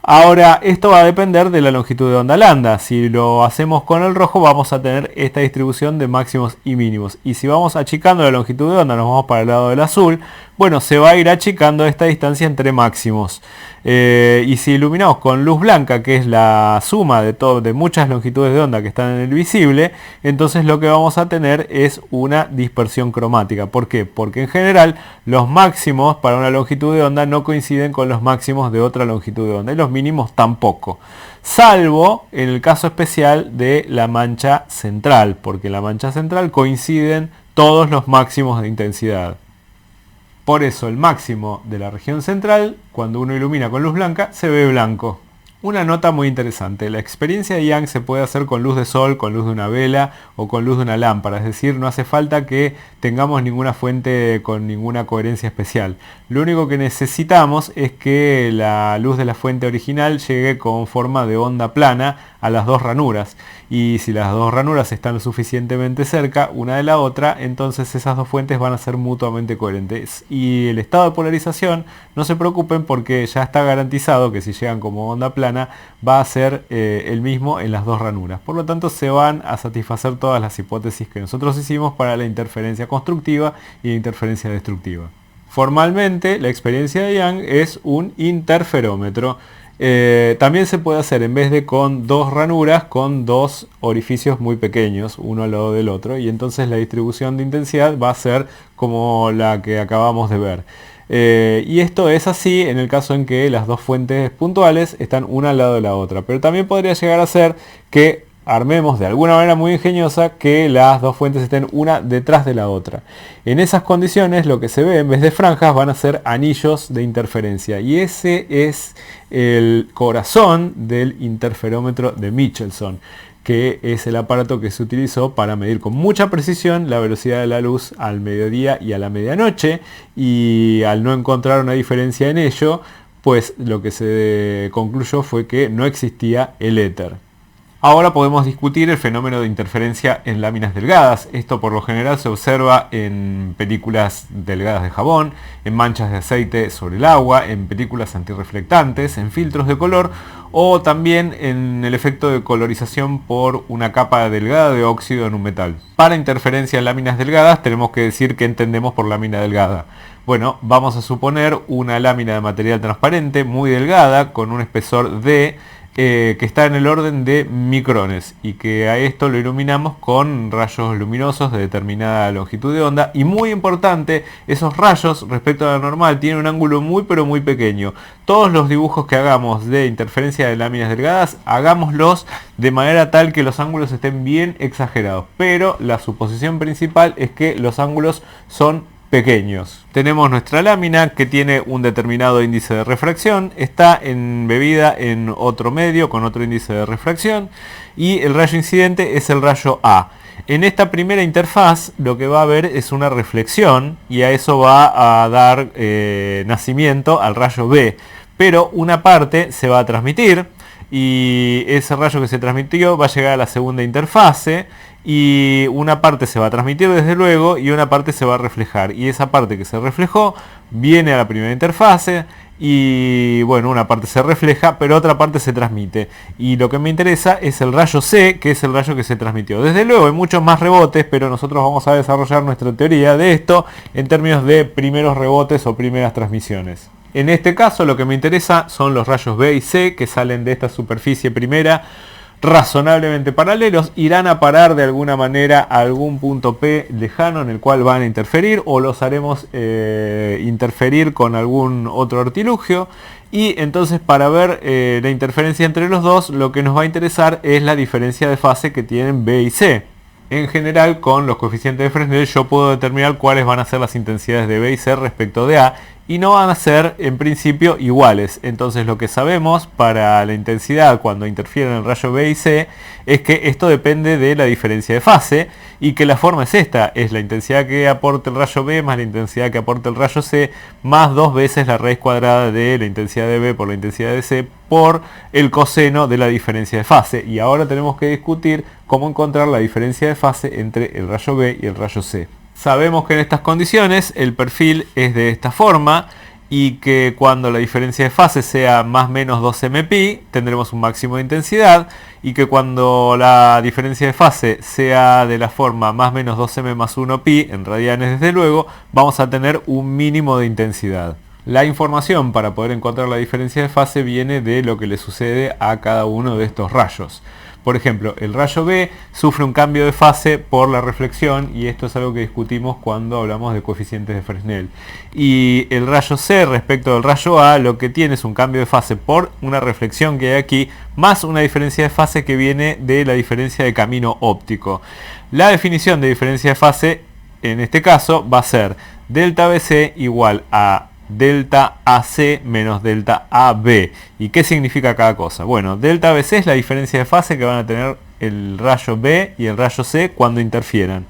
B: Ahora, esto va a depender de la longitud de onda lambda. Si lo hacemos con el rojo, vamos a tener esta distribución de máximos y mínimos. Y si vamos achicando la longitud de onda, nos vamos para el lado del azul, bueno, se va a ir achicando esta distancia entre máximos. Y si iluminamos con luz blanca, que es la suma de muchas longitudes de onda que están en el visible, entonces lo que vamos a tener es una dispersión cromática. ¿Por qué? Porque en general los máximos para una longitud de onda no coinciden con los máximos de otra longitud de onda y los mínimos tampoco. Salvo en el caso especial de la mancha central, porque en la mancha central coinciden todos los máximos de intensidad. Por eso el máximo de la región central, cuando uno ilumina con luz blanca, se ve blanco. Una nota muy interesante, la experiencia de Young se puede hacer con luz de sol, con luz de una vela o con luz de una lámpara, es decir, no hace falta que tengamos ninguna fuente con ninguna coherencia especial. Lo único que necesitamos es que la luz de la fuente original llegue con forma de onda plana a las dos ranuras. Y si las dos ranuras están suficientemente cerca una de la otra, entonces esas dos fuentes van a ser mutuamente coherentes. Y el estado de polarización, no se preocupen porque ya está garantizado que si llegan como onda plana va a ser el mismo en las dos ranuras. Por lo tanto se van a satisfacer todas las hipótesis que nosotros hicimos para la interferencia constructiva y la interferencia destructiva. Formalmente la experiencia de Young es un interferómetro. También se puede hacer en vez de con dos ranuras, con dos orificios muy pequeños, uno al lado del otro, y entonces la distribución de intensidad va a ser como la que acabamos de ver. Y esto es así en el caso en que las dos fuentes puntuales están una al lado de la otra, pero también podría llegar a ser que armemos de alguna manera muy ingeniosa que las dos fuentes estén una detrás de la otra. En esas condiciones lo que se ve en vez de franjas van a ser anillos de interferencia y ese es el corazón del interferómetro de Michelson, que es el aparato que se utilizó para medir con mucha precisión la velocidad de la luz al mediodía y a la medianoche, y al no encontrar una diferencia en ello, pues lo que se concluyó fue que no existía el éter. Ahora podemos discutir el fenómeno de interferencia en láminas delgadas. Esto por lo general se observa en películas delgadas de jabón, en manchas de aceite sobre el agua, en películas antirreflectantes, en filtros de color o también en el efecto de colorización por una capa delgada de óxido en un metal. Para interferencia en láminas delgadas tenemos que decir qué entendemos por lámina delgada. Bueno, vamos a suponer una lámina de material transparente muy delgada con un espesor D que está en el orden de micrones y que a esto lo iluminamos con rayos luminosos de determinada longitud de onda, y muy importante, esos rayos respecto a la normal tienen un ángulo muy pero muy pequeño. Todos los dibujos que hagamos de interferencia de láminas delgadas, hagámoslos de manera tal que los ángulos estén bien exagerados, pero la suposición principal es que los ángulos son pequeños. Tenemos nuestra lámina que tiene un determinado índice de refracción, está embebida en otro medio con otro índice de refracción y el rayo incidente es el rayo A. En esta primera interfaz lo que va a haber es una reflexión y a eso va a dar nacimiento al rayo B, pero una parte se va a transmitir y ese rayo que se transmitió va a llegar a la segunda interfase y una parte se va a transmitir desde luego y una parte se va a reflejar, y esa parte que se reflejó viene a la primera interfase y bueno, una parte se refleja pero otra parte se transmite, y lo que me interesa es el rayo C, que es el rayo que se transmitió. Desde luego hay muchos más rebotes, pero nosotros vamos a desarrollar nuestra teoría de esto en términos de primeros rebotes o primeras transmisiones. En este caso lo que me interesa son los rayos B y C que salen de esta superficie primera razonablemente paralelos, irán a parar de alguna manera a algún punto P lejano en el cual van a interferir, o los haremos interferir con algún otro artilugio, y entonces para ver la interferencia entre los dos lo que nos va a interesar es la diferencia de fase que tienen B y C. En general, con los coeficientes de Fresnel yo puedo determinar cuáles van a ser las intensidades de B y C respecto de A, y no van a ser en principio iguales. Entonces lo que sabemos para la intensidad cuando interfieren el rayo B y C es que esto depende de la diferencia de fase, y que la forma es esta: es la intensidad que aporta el rayo B más la intensidad que aporta el rayo C, más 2 veces la raíz cuadrada de la intensidad de B por la intensidad de C por el coseno de la diferencia de fase. Y ahora tenemos que discutir cómo encontrar la diferencia de fase entre el rayo B y el rayo C. Sabemos que en estas condiciones el perfil es de esta forma, y que cuando la diferencia de fase sea más menos 2mπ tendremos un máximo de intensidad, y que cuando la diferencia de fase sea de la forma más menos 2m más 1π en radianes desde luego, vamos a tener un mínimo de intensidad. La información para poder encontrar la diferencia de fase viene de lo que le sucede a cada uno de estos rayos. Por ejemplo, el rayo B sufre un cambio de fase por la reflexión, y esto es algo que discutimos cuando hablamos de coeficientes de Fresnel. Y el rayo C respecto del rayo A lo que tiene es un cambio de fase por una reflexión que hay aquí, más una diferencia de fase que viene de la diferencia de camino óptico. La definición de diferencia de fase en este caso va a ser delta BC igual a delta AC menos delta AB. ¿Y qué significa cada cosa? Bueno, delta BC es la diferencia de fase que van a tener el rayo B y el rayo C cuando interfieran.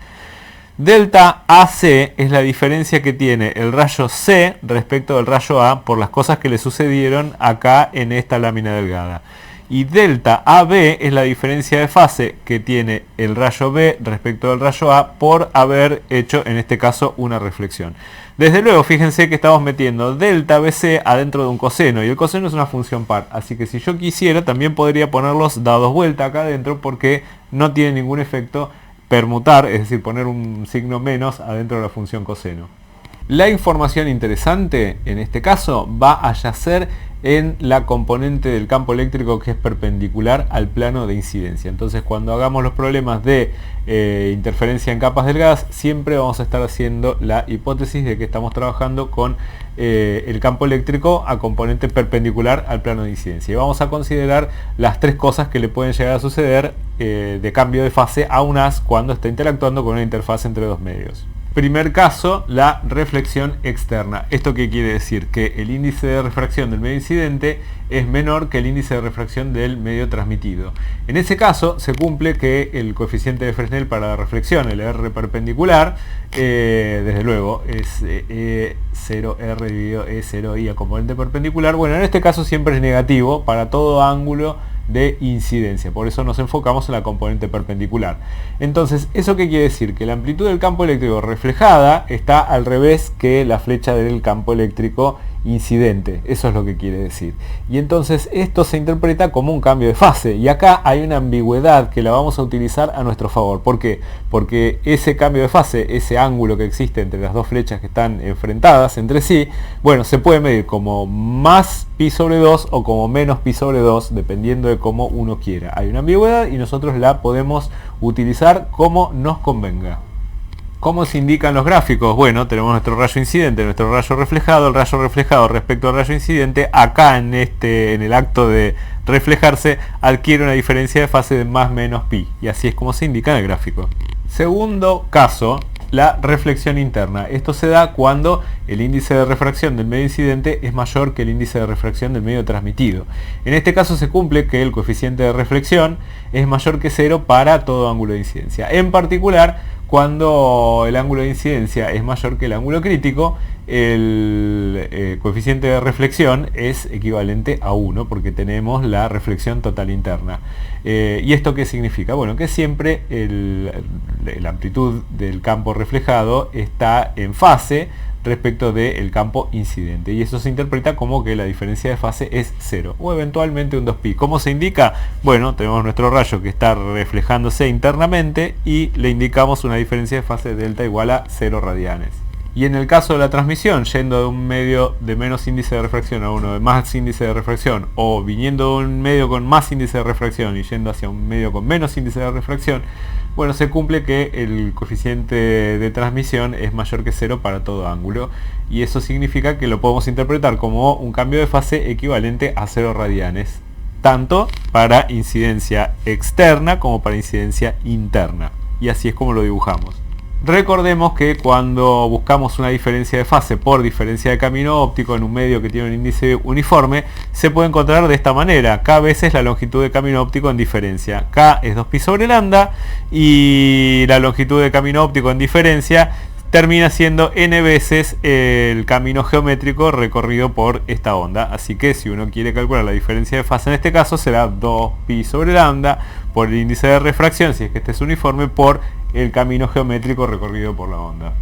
B: Delta AC es la diferencia que tiene el rayo C respecto del rayo A por las cosas que le sucedieron acá en esta lámina delgada. Y delta AB es la diferencia de fase que tiene el rayo B respecto del rayo A por haber hecho en este caso una reflexión. Desde luego, fíjense que estamos metiendo delta BC adentro de un coseno, y el coseno es una función par, así que si yo quisiera también podría ponerlos dados vuelta acá adentro, porque no tiene ningún efecto permutar, es decir, poner un signo menos adentro de la función coseno. La información interesante en este caso va a yacer en la componente del campo eléctrico que es perpendicular al plano de incidencia. Entonces, cuando hagamos los problemas de interferencia en capas delgadas, siempre vamos a estar haciendo la hipótesis de que estamos trabajando con el campo eléctrico a componente perpendicular al plano de incidencia. Y vamos a considerar las tres cosas que le pueden llegar a suceder de cambio de fase a un haz cuando está interactuando con una interfaz entre dos medios. Primer caso, la reflexión externa. ¿Esto qué quiere decir? Que el índice de refracción del medio incidente es menor que el índice de refracción del medio transmitido. En ese caso se cumple que el coeficiente de Fresnel para la reflexión, el R perpendicular, desde luego es E0R dividido E0I a componente perpendicular. Bueno, en este caso siempre es negativo para todo ángulo de incidencia, por eso nos enfocamos en la componente perpendicular. Entonces, ¿eso qué quiere decir? Que la amplitud del campo eléctrico reflejada está al revés que la flecha del campo eléctrico incidente. Eso es lo que quiere decir. Y entonces esto se interpreta como un cambio de fase, y acá hay una ambigüedad que la vamos a utilizar a nuestro favor. ¿Por qué? Porque ese cambio de fase, ese ángulo que existe entre las dos flechas que están enfrentadas entre sí, bueno, se puede medir como más pi sobre 2 o como menos pi sobre 2, dependiendo de cómo uno quiera. Hay una ambigüedad y nosotros la podemos utilizar como nos convenga. ¿Cómo se indican los gráficos? Bueno, tenemos nuestro rayo incidente, nuestro rayo reflejado. El rayo reflejado respecto al rayo incidente, acá en el acto de reflejarse, adquiere una diferencia de fase de más menos pi. Y así es como se indica en el gráfico. Segundo caso, la reflexión interna. Esto se da cuando el índice de refracción del medio incidente es mayor que el índice de refracción del medio transmitido. En este caso se cumple que el coeficiente de reflexión es mayor que 0 para todo ángulo de incidencia. En particular, cuando el ángulo de incidencia es mayor que el ángulo crítico, el coeficiente de reflexión es equivalente a 1 porque tenemos la reflexión total interna. ¿Y esto qué significa? Bueno, que siempre la amplitud del campo reflejado está en fase respecto del campo incidente, y eso se interpreta como que la diferencia de fase es 0 o eventualmente un 2pi. ¿Cómo se indica? Bueno, tenemos nuestro rayo que está reflejándose internamente y le indicamos una diferencia de fase delta igual a 0 radianes. Y en el caso de la transmisión, yendo de un medio de menos índice de refracción a uno de más índice de refracción, o viniendo de un medio con más índice de refracción y yendo hacia un medio con menos índice de refracción, bueno, se cumple que el coeficiente de transmisión es mayor que 0 para todo ángulo, y eso significa que lo podemos interpretar como un cambio de fase equivalente a 0 radianes, tanto para incidencia externa como para incidencia interna, y así es como lo dibujamos. Recordemos que cuando buscamos una diferencia de fase por diferencia de camino óptico en un medio que tiene un índice uniforme, se puede encontrar de esta manera: k veces la longitud de camino óptico en diferencia. K es 2pi sobre lambda y la longitud de camino óptico en diferencia termina siendo n veces el camino geométrico recorrido por esta onda. Así que si uno quiere calcular la diferencia de fase en este caso, será 2pi sobre lambda por el índice de refracción, si es que este es uniforme, por el camino geométrico recorrido por la onda.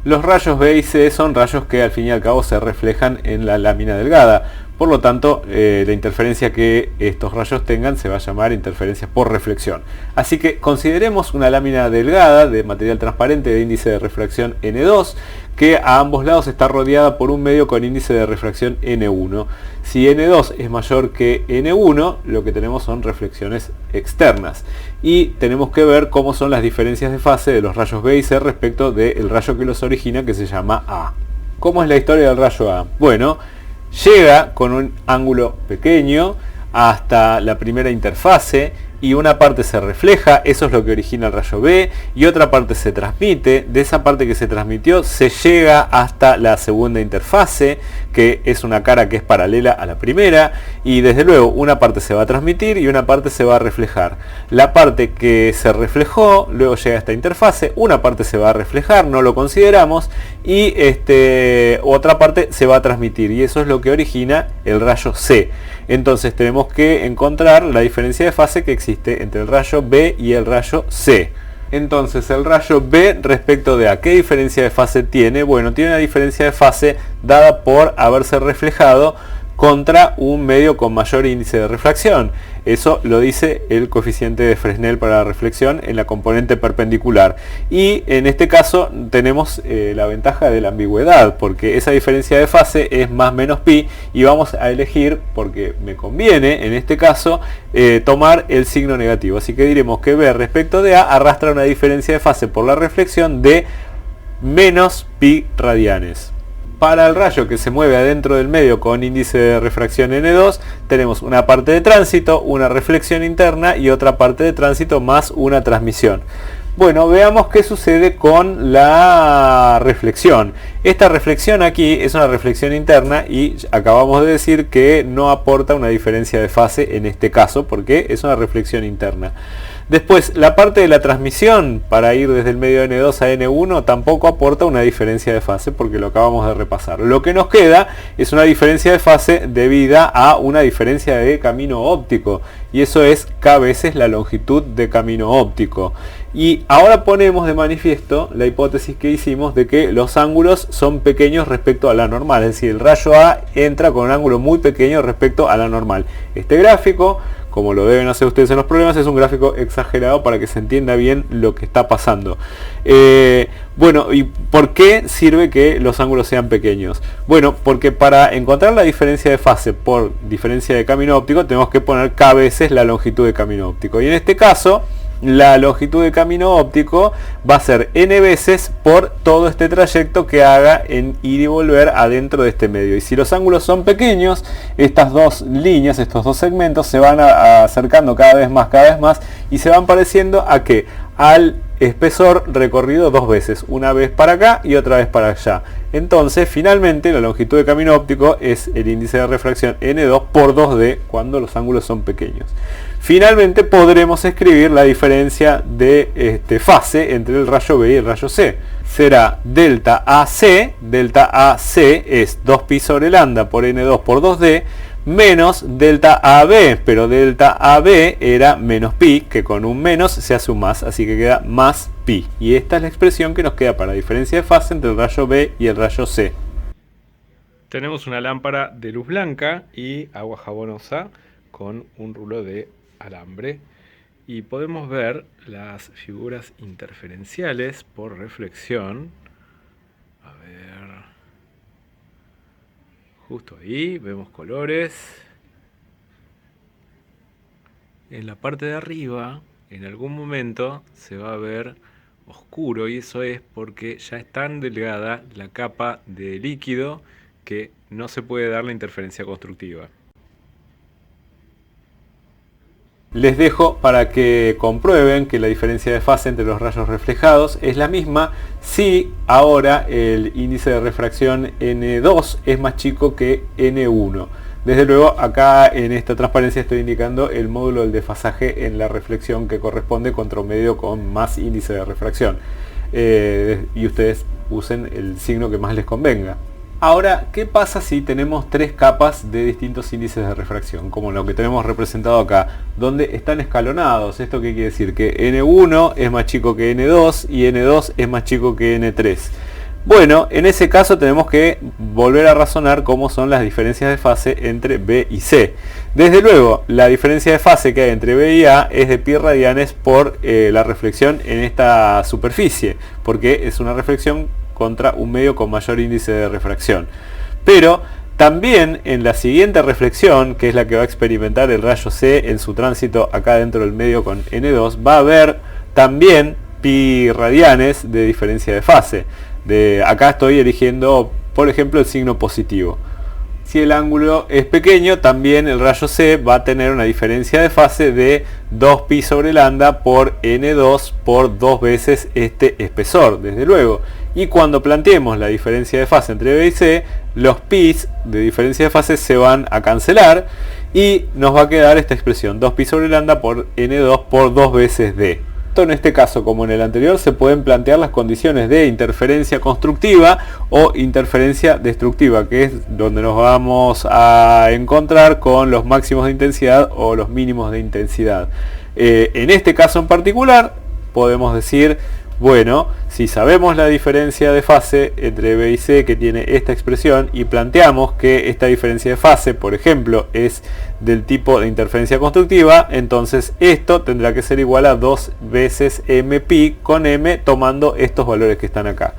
B: Los rayos B y C son rayos que al fin y al cabo se reflejan en la lámina delgada. Por lo tanto, la interferencia que estos rayos tengan se va a llamar interferencia por reflexión. Así que consideremos una lámina delgada de material transparente de índice de refracción N2, que a ambos lados está rodeada por un medio con índice de refracción N1. Si N2 es mayor que N1, lo que tenemos son reflexiones externas. Y tenemos que ver cómo son las diferencias de fase de los rayos B y C respecto del rayo que los origina, que se llama A. ¿Cómo es la historia del rayo A? Bueno, llega con un ángulo pequeño hasta la primera interfase y una parte se refleja, eso es lo que origina el rayo B, y otra parte se transmite. De esa parte que se transmitió se llega hasta la segunda interfase, que es una cara que es paralela a la primera, y desde luego una parte se va a transmitir y una parte se va a reflejar. La parte que se reflejó luego llega a esta interfase, una parte se va a reflejar, no lo consideramos, y otra parte se va a transmitir, y eso es lo que origina el rayo C. Entonces tenemos que encontrar la diferencia de fase que existe entre el rayo B y el rayo C. Entonces el rayo B respecto de A, ¿qué diferencia de fase tiene? Bueno, tiene una diferencia de fase dada por haberse reflejado contra un medio con mayor índice de refracción. Eso lo dice el coeficiente de Fresnel para la reflexión en la componente perpendicular. Y en este caso tenemos la ventaja de la ambigüedad, porque esa diferencia de fase es más menos pi, y vamos a elegir, porque me conviene en este caso, tomar el signo negativo. Así que diremos que B respecto de A arrastra una diferencia de fase por la reflexión de menos pi radianes. Para el rayo que se mueve adentro del medio con índice de refracción N2, tenemos una parte de tránsito, una reflexión interna y otra parte de tránsito más una transmisión. Bueno, veamos qué sucede con la reflexión. Esta reflexión aquí es una reflexión interna y acabamos de decir que no aporta una diferencia de fase en este caso porque es una reflexión interna. Después, la parte de la transmisión para ir desde el medio N2 a N1 tampoco aporta una diferencia de fase porque lo acabamos de repasar. Lo que nos queda es una diferencia de fase debida a una diferencia de camino óptico, y eso es k veces la longitud de camino óptico. Y ahora ponemos de manifiesto la hipótesis que hicimos de que los ángulos son pequeños respecto a la normal, es decir, el rayo A entra con un ángulo muy pequeño respecto a la normal. Este gráfico, como lo deben hacer ustedes en los problemas, es un gráfico exagerado para que se entienda bien lo que está pasando. Bueno, ¿y por qué sirve que los ángulos sean pequeños? Bueno, porque para encontrar la diferencia de fase por diferencia de camino óptico tenemos que poner k veces la longitud de camino óptico. Y en este caso, la longitud de camino óptico va a ser n veces por todo este trayecto que haga en ir y volver adentro de este medio. Y si los ángulos son pequeños, estas dos líneas, estos dos segmentos se van acercando cada vez más y se van pareciendo a que al espesor recorrido dos veces, una vez para acá y otra vez para allá. Entonces, finalmente, la longitud de camino óptico es el índice de refracción n2 por 2d cuando los ángulos son pequeños. Finalmente, podremos escribir la diferencia de fase entre el rayo B y el rayo C. Será delta AC es 2pi sobre lambda por n2 por 2d, menos delta AB, pero delta AB era menos pi, que con un menos se hace un más, así que queda más pi. Y esta es la expresión que nos queda para la diferencia de fase entre el rayo B y el rayo C. Tenemos una lámpara de luz blanca y agua jabonosa con un rulo de alambre. Y podemos ver las figuras interferenciales por reflexión. A ver... Justo ahí vemos colores. En la parte de arriba, en algún momento, se va a ver oscuro, y eso es porque ya es tan delgada la capa de líquido que no se puede dar la interferencia constructiva. Les dejo para que comprueben que la diferencia de fase entre los rayos reflejados es la misma si ahora el índice de refracción N2 es más chico que N1. Desde luego, acá en esta transparencia estoy indicando el módulo del desfasaje en la reflexión que corresponde contra un medio con más índice de refracción. Y ustedes usen el signo que más les convenga. Ahora, ¿qué pasa si tenemos tres capas de distintos índices de refracción? Como lo que tenemos representado acá, donde están escalonados. ¿Esto qué quiere decir? Que N1 es más chico que N2 y N2 es más chico que N3. Bueno, en ese caso tenemos que volver a razonar cómo son las diferencias de fase entre B y C. Desde luego, la diferencia de fase que hay entre B y A es de pi radianes por la reflexión en esta superficie, porque es una reflexión contra un medio con mayor índice de refracción. Pero también en la siguiente reflexión, que es la que va a experimentar el rayo C en su tránsito acá dentro del medio con N2, va a haber también pi radianes de diferencia de fase. Acá estoy eligiendo, por ejemplo, el signo positivo. Si el ángulo es pequeño, también el rayo C va a tener una diferencia de fase de 2pi sobre lambda por N2 por dos veces este espesor, desde luego. Y cuando planteemos la diferencia de fase entre B y C, los pi's de diferencia de fase se van a cancelar y nos va a quedar esta expresión 2pi sobre lambda por N2 por dos veces D. En este caso, como en el anterior, se pueden plantear las condiciones de interferencia constructiva o interferencia destructiva, que es donde nos vamos a encontrar con los máximos de intensidad o los mínimos de intensidad. En este caso en particular, podemos decir, bueno, si sabemos la diferencia de fase entre B y C que tiene esta expresión y planteamos que esta diferencia de fase, por ejemplo, es del tipo de interferencia constructiva, entonces esto tendrá que ser igual a 2 veces mpi con m tomando estos valores que están acá.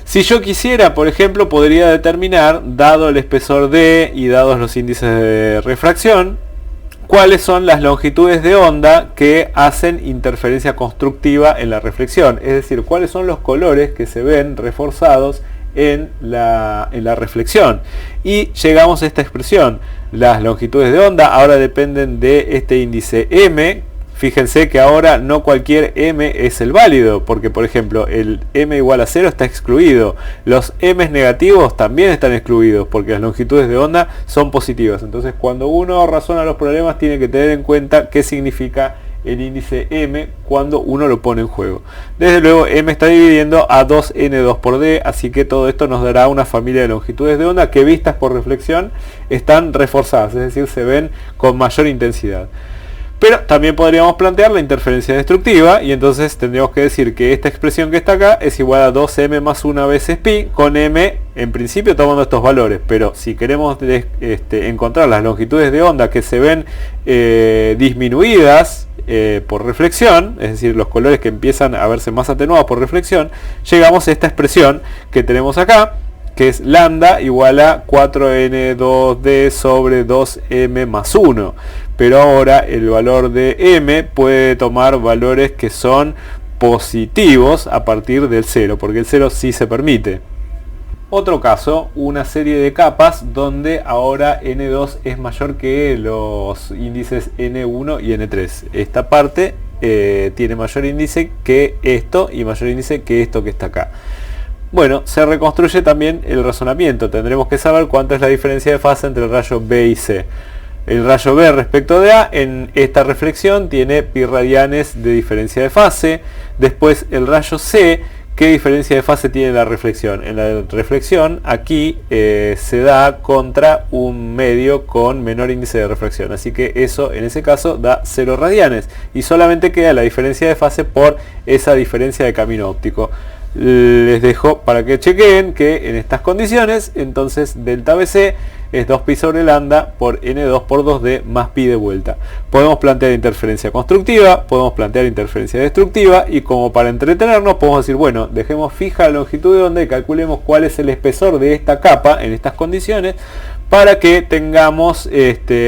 B: Si yo quisiera, por ejemplo, podría determinar, dado el espesor D y dados los índices de refracción, cuáles son las longitudes de onda que hacen interferencia constructiva en la reflexión, es decir, cuáles son los colores que se ven reforzados en la reflexión. Y llegamos a esta expresión. Las longitudes de onda ahora dependen de este índice m. Fíjense que ahora no cualquier m es el válido, porque por ejemplo el m igual a 0 está excluido. Los m negativos también están excluidos, porque las longitudes de onda son positivas. Entonces cuando uno razona los problemas tiene que tener en cuenta qué significa el índice m cuando uno lo pone en juego. Desde luego m está dividiendo a 2n2 por d, así que todo esto nos dará una familia de longitudes de onda que vistas por reflexión están reforzadas, es decir, se ven con mayor intensidad. Pero también podríamos plantear la interferencia destructiva y entonces tendríamos que decir que esta expresión que está acá es igual a 2m más 1 veces pi, con m en principio tomando estos valores, pero si queremos encontrar las longitudes de onda que se ven disminuidas por reflexión, es decir, los colores que empiezan a verse más atenuados por reflexión, llegamos a esta expresión que tenemos acá, que es lambda igual a 4n2d sobre 2m más 1. Pero ahora el valor de m puede tomar valores que son positivos a partir del 0, porque el 0 sí se permite. Otro caso, una serie de capas donde ahora n2 es mayor que los índices n1 y n3. Esta parte tiene mayor índice que esto y mayor índice que esto que está acá. Bueno, se reconstruye también el razonamiento. Tendremos que saber cuánto es la diferencia de fase entre el rayo B y C. El rayo B respecto de A en esta reflexión tiene pi radianes de diferencia de fase. Después el rayo C, ¿qué diferencia de fase tiene la reflexión? En la reflexión aquí se da contra un medio con menor índice de refracción. Así que eso en ese caso da 0 radianes. Y solamente queda la diferencia de fase por esa diferencia de camino óptico. Les dejo para que chequeen que en estas condiciones, entonces delta BC es 2pi sobre lambda por N2 por 2D más pi de vuelta. Podemos plantear interferencia constructiva, podemos plantear interferencia destructiva y como para entretenernos podemos decir, bueno, dejemos fija la longitud de onda y calculemos cuál es el espesor de esta capa en estas condiciones para que tengamos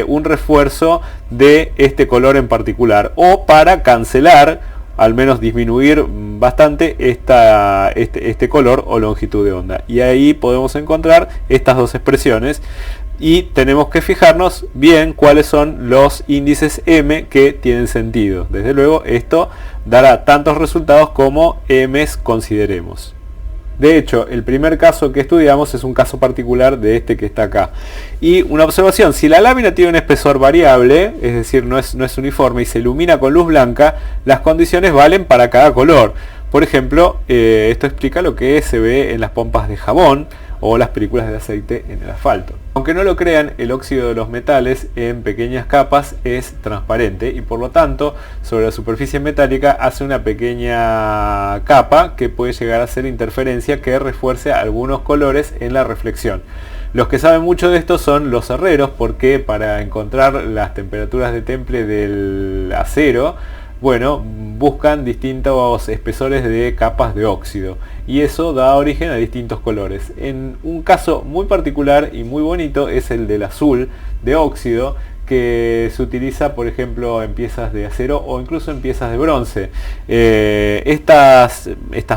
B: un refuerzo de este color en particular o para cancelar, al menos disminuir bastante este color o longitud de onda. Y ahí podemos encontrar estas dos expresiones y tenemos que fijarnos bien cuáles son los índices M que tienen sentido. Desde luego esto dará tantos resultados como M's consideremos. De hecho, el primer caso que estudiamos es un caso particular de este que está acá. Y una observación, si la lámina tiene un espesor variable, es decir, no es uniforme y se ilumina con luz blanca, las condiciones valen para cada color. Por ejemplo, esto explica lo que se ve en las pompas de jabón o las películas de aceite en el asfalto. Aunque no lo crean, el óxido de los metales en pequeñas capas es transparente y por lo tanto sobre la superficie metálica hace una pequeña capa que puede llegar a hacer interferencia que refuerce algunos colores en la reflexión. Los que saben mucho de esto son los herreros, porque para encontrar las temperaturas de temple del acero, bueno, buscan distintos espesores de capas de óxido y eso da origen a distintos colores. En un caso muy particular y muy bonito es el del azul de óxido, que se utiliza por ejemplo en piezas de acero o incluso en piezas de bronce. Estas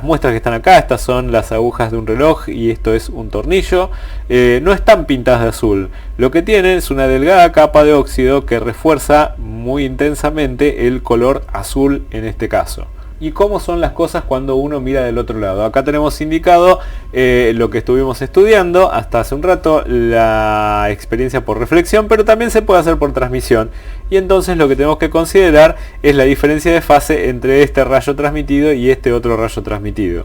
B: muestras que están acá, estas son las agujas de un reloj y esto es un tornillo, no están pintadas de azul. Lo que tienen es una delgada capa de óxido que refuerza muy intensamente el color azul en este caso. ¿Y cómo son las cosas cuando uno mira del otro lado? Acá tenemos indicado lo que estuvimos estudiando hasta hace un rato, la experiencia por reflexión, pero también se puede hacer por transmisión. Y entonces lo que tenemos que considerar es la diferencia de fase entre este rayo transmitido y este otro rayo transmitido.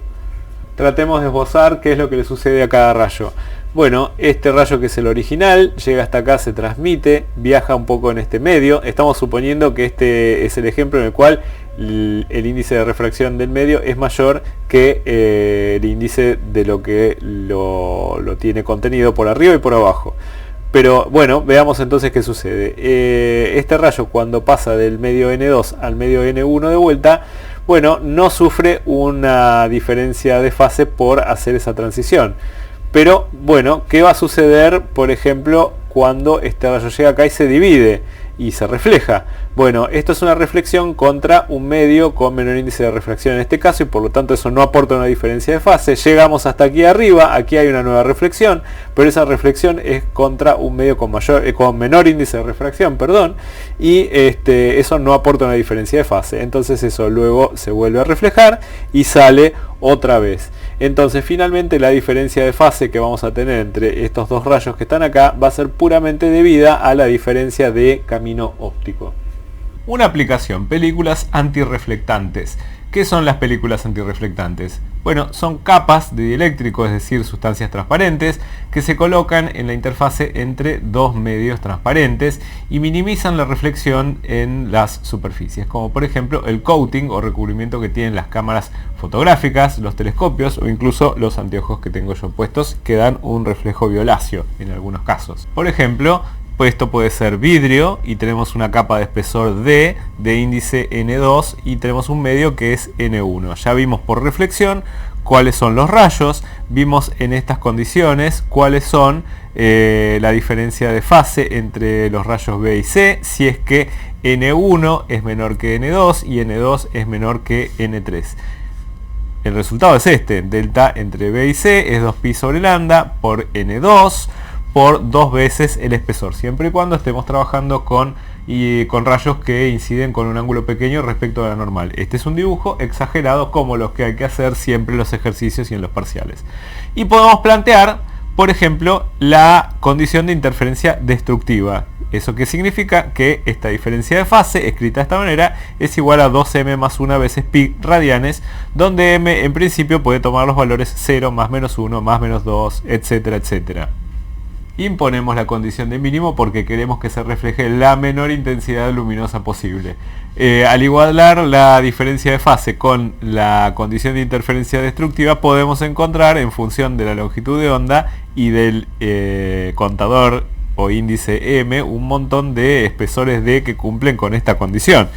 B: Tratemos de esbozar qué es lo que le sucede a cada rayo. Bueno, este rayo que es el original, llega hasta acá, se transmite, viaja un poco en este medio. Estamos suponiendo que este es el ejemplo en el cual el índice de refracción del medio es mayor que el índice de lo que lo tiene contenido por arriba y por abajo. Pero bueno, veamos entonces qué sucede. Este rayo cuando pasa del medio N2 al medio N1 de vuelta, bueno, no sufre una diferencia de fase por hacer esa transición. Pero bueno, ¿qué va a suceder, por ejemplo, cuando este rayo llega acá y se divide y se refleja? Bueno, esto es una reflexión contra un medio con menor índice de refracción en este caso y por lo tanto eso no aporta una diferencia de fase. Llegamos hasta aquí arriba, aquí hay una nueva reflexión, pero esa reflexión es contra un medio con menor índice de refracción, y eso no aporta una diferencia de fase. Entonces eso luego se vuelve a reflejar y sale otra vez. Entonces finalmente la diferencia de fase que vamos a tener entre estos dos rayos que están acá va a ser puramente debida a la diferencia de camino óptico. Una aplicación, películas antirreflectantes. ¿Qué son las películas antirreflectantes? Bueno, son capas de dieléctrico, es decir, sustancias transparentes, que se colocan en la interfase entre dos medios transparentes y minimizan la reflexión en las superficies, como por ejemplo el coating o recubrimiento que tienen las cámaras fotográficas, los telescopios o incluso los anteojos que tengo yo puestos, que dan un reflejo violáceo en algunos casos. Por ejemplo, pues esto puede ser vidrio y tenemos una capa de espesor D de índice N2 y tenemos un medio que es N1. Ya vimos por reflexión cuáles son los rayos, vimos en estas condiciones cuáles son la diferencia de fase entre los rayos B y C, si es que N1 es menor que N2 y N2 es menor que N3. El resultado es este, delta entre B y C es 2pi sobre lambda por N2 por 2 veces el espesor, siempre y cuando estemos trabajando con rayos que inciden con un ángulo pequeño respecto a la normal. Este es un dibujo exagerado como los que hay que hacer siempre en los ejercicios y en los parciales. Y podemos plantear, por ejemplo, la condición de interferencia destructiva. ¿Eso qué significa? Que esta diferencia de fase, escrita de esta manera, es igual a 2m más 1 veces pi radianes, donde m en principio puede tomar los valores 0, más menos 1, más menos 2, etcétera, etcétera. Imponemos la condición de mínimo porque queremos que se refleje la menor intensidad luminosa posible. Al igualar la diferencia de fase con la condición de interferencia destructiva, podemos encontrar, en función de la longitud de onda y del contador o índice M, un montón de espesores D que cumplen con esta condición,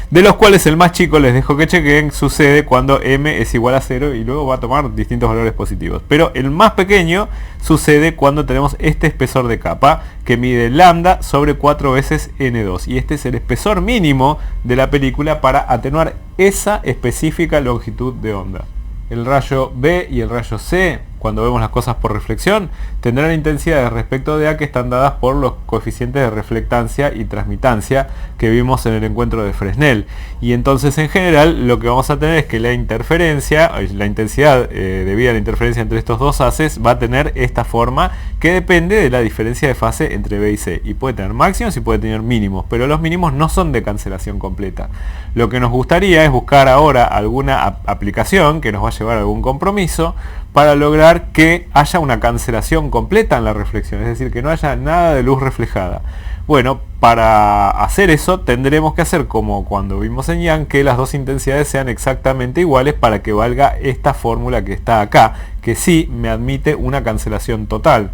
B: de los cuales el más chico, les dejo que chequen, sucede cuando M es igual a 0 y luego va a tomar distintos valores positivos, pero el más pequeño sucede cuando tenemos este espesor de capa que mide lambda sobre 4 veces N2, y este es el espesor mínimo de la película para atenuar esa específica longitud de onda. El rayo B y el rayo C, cuando vemos las cosas por reflexión, tendrán intensidades respecto de A que están dadas por los coeficientes de reflectancia y transmitancia que vimos en el encuentro de Fresnel. Y entonces, en general, lo que vamos a tener es que la interferencia, la intensidad debida a la interferencia entre estos dos haces, va a tener esta forma que depende de la diferencia de fase entre B y C. Y puede tener máximos y puede tener mínimos, pero los mínimos no son de cancelación completa. Lo que nos gustaría es buscar ahora alguna aplicación que nos va a llevar a algún compromiso para lograr que haya una cancelación completa en la reflexión, es decir, que no haya nada de luz reflejada. Bueno, para hacer eso tendremos que hacer como cuando vimos en Young, que las dos intensidades sean exactamente iguales para que valga esta fórmula que está acá, que sí me admite una cancelación total.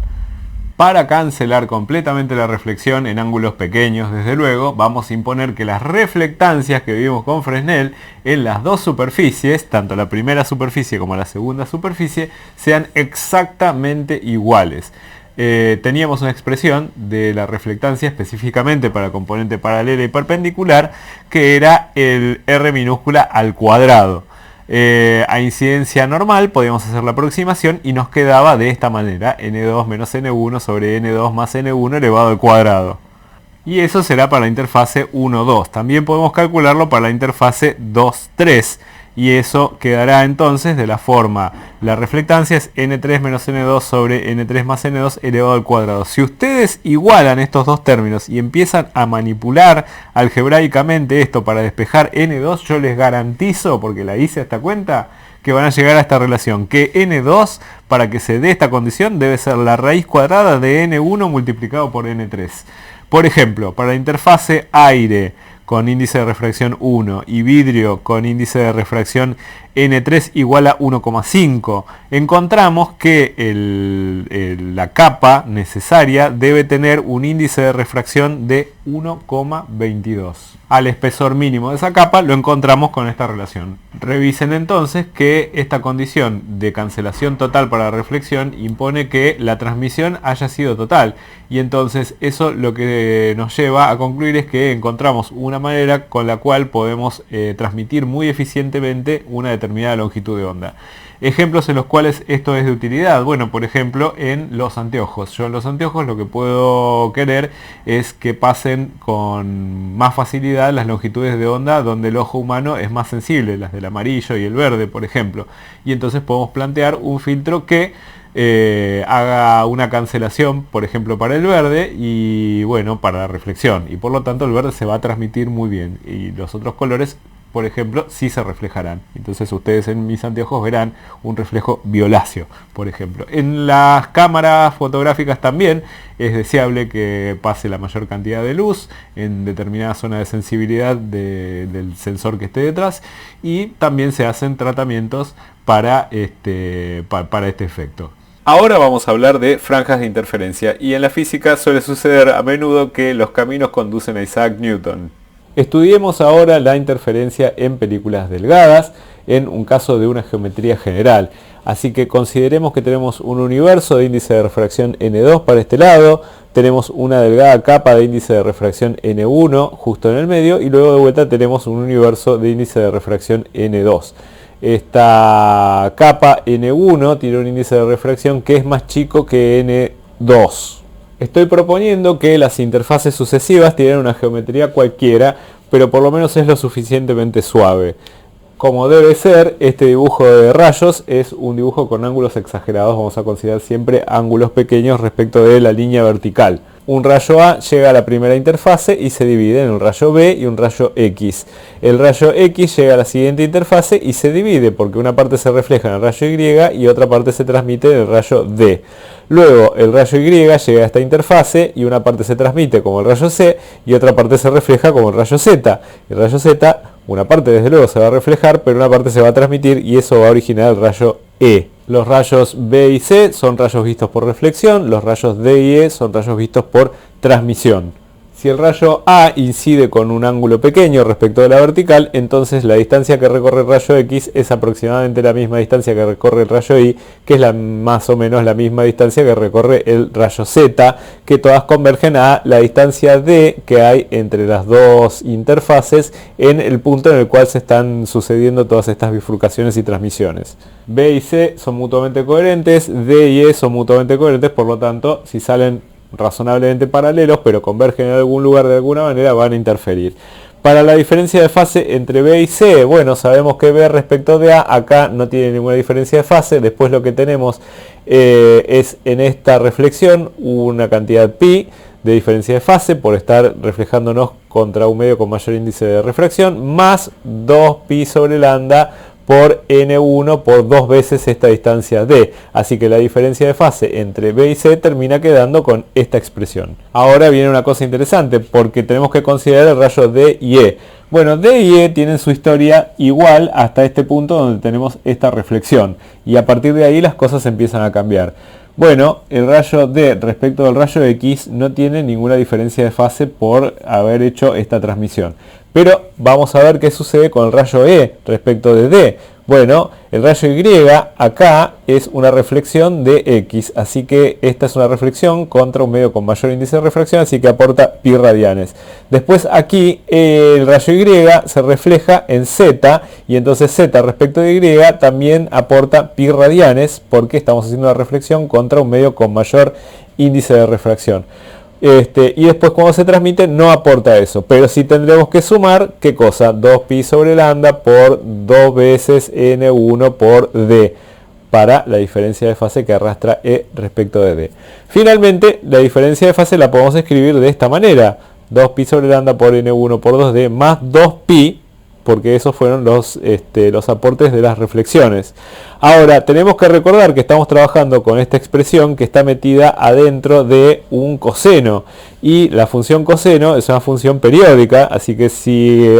B: Para cancelar completamente la reflexión en ángulos pequeños, desde luego, vamos a imponer que las reflectancias que vimos con Fresnel en las dos superficies, tanto la primera superficie como la segunda superficie, sean exactamente iguales. Teníamos una expresión de la reflectancia específicamente para componente paralela y perpendicular, que era el R minúscula al cuadrado. A incidencia normal podíamos hacer la aproximación y nos quedaba de esta manera: n2 menos n1 sobre n2 más n1 elevado al cuadrado. Y eso será para la interfase 1,2. También podemos calcularlo para la interfase 2,3. Y eso quedará entonces de la forma: la reflectancia es n3 menos n2 sobre n3 más n2 elevado al cuadrado. Si ustedes igualan estos dos términos y empiezan a manipular algebraicamente esto para despejar n2, yo les garantizo, porque la hice a esta cuenta, que van a llegar a esta relación, que n2, para que se dé esta condición, debe ser la raíz cuadrada de n1 multiplicado por n3. Por ejemplo, para la interfase aire con índice de refracción 1 y vidrio con índice de refracción N3 igual a 1,5, encontramos que la capa necesaria debe tener un índice de refracción de 1,22. Al espesor mínimo de esa capa lo encontramos con esta relación. Revisen entonces que esta condición de cancelación total para la reflexión impone que la transmisión haya sido total, y entonces eso lo que nos lleva a concluir es que encontramos una manera con la cual podemos transmitir muy eficientemente una determinada longitud de onda. Ejemplos en los cuales esto es de utilidad: bueno, por ejemplo, en los anteojos. Yo en los anteojos lo que puedo querer es que pasen con más facilidad las longitudes de onda donde el ojo humano es más sensible, las del amarillo y el verde, por ejemplo. Y entonces podemos plantear un filtro que haga una cancelación, por ejemplo, para el verde y, bueno, para la reflexión. Y por lo tanto el verde se va a transmitir muy bien. Y los otros colores, por ejemplo, sí se reflejarán. Entonces ustedes en mis anteojos verán un reflejo violáceo, por ejemplo. En las cámaras fotográficas también es deseable que pase la mayor cantidad de luz en determinada zona de sensibilidad del sensor que esté detrás, y también se hacen tratamientos para este efecto. Ahora vamos a hablar de franjas de interferencia, y en la física suele suceder a menudo que los caminos conducen a Isaac Newton. Estudiemos ahora la interferencia en películas delgadas, en un caso de una geometría general. Así que consideremos que tenemos un universo de índice de refracción N2 para este lado, tenemos una delgada capa de índice de refracción N1 justo en el medio, y luego de vuelta tenemos un universo de índice de refracción N2. Esta capa N1 tiene un índice de refracción que es más chico que N2. Estoy proponiendo que las interfaces sucesivas tienen una geometría cualquiera, pero por lo menos es lo suficientemente suave. Como debe ser, este dibujo de rayos es un dibujo con ángulos exagerados. Vamos a considerar siempre ángulos pequeños respecto de la línea vertical. Un rayo A llega a la primera interfase y se divide en un rayo B y un rayo X. El rayo X llega a la siguiente interfase y se divide porque una parte se refleja en el rayo Y y otra parte se transmite en el rayo D. Luego el rayo Y llega a esta interfase y una parte se transmite como el rayo C y otra parte se refleja como el rayo Z. El rayo Z, una parte desde luego se va a reflejar, pero una parte se va a transmitir y eso va a originar el rayo E. Los rayos B y C son rayos vistos por reflexión, los rayos D y E son rayos vistos por transmisión. Si el rayo A incide con un ángulo pequeño respecto de la vertical, entonces la distancia que recorre el rayo X es aproximadamente la misma distancia que recorre el rayo Y, que es más o menos la misma distancia que recorre el rayo Z, que todas convergen a la distancia D que hay entre las dos interfaces en el punto en el cual se están sucediendo todas estas bifurcaciones y transmisiones. B y C son mutuamente coherentes, D y E son mutuamente coherentes, por lo tanto, si salen razonablemente paralelos, pero convergen en algún lugar de alguna manera, van a interferir. Para la diferencia de fase entre B y C, bueno, sabemos que B respecto de A, acá no tiene ninguna diferencia de fase. Después lo que tenemos es en esta reflexión una cantidad pi de diferencia de fase por estar reflejándonos contra un medio con mayor índice de refracción, más 2pi sobre lambda por n1 por 2 veces esta distancia d. Así que la diferencia de fase entre B y C termina quedando con esta expresión. Ahora viene una cosa interesante porque tenemos que considerar el rayo D y E. Bueno, D y E tienen su historia igual hasta este punto donde tenemos esta reflexión. Y a partir de ahí las cosas empiezan a cambiar. Bueno, el rayo D respecto del rayo X no tiene ninguna diferencia de fase por haber hecho esta transmisión. Pero vamos a ver qué sucede con el rayo E respecto de D. Bueno, el rayo Y acá es una reflexión de X, así que esta es una reflexión contra un medio con mayor índice de refracción, así que aporta pi radianes. Después aquí el rayo Y se refleja en Z, y entonces Z respecto de Y también aporta pi radianes, porque estamos haciendo una reflexión contra un medio con mayor índice de refracción. Y después cuando se transmite no aporta eso, pero sí tendremos que sumar, ¿qué cosa? 2pi sobre lambda por 2 veces n1 por d para la diferencia de fase que arrastra E respecto de d. Finalmente, la diferencia de fase la podemos escribir de esta manera: 2pi sobre lambda por n1 por 2d más 2pi, porque esos fueron los aportes de las reflexiones. Ahora, tenemos que recordar que estamos trabajando con esta expresión que está metida adentro de un coseno. Y la función coseno es una función periódica, así que si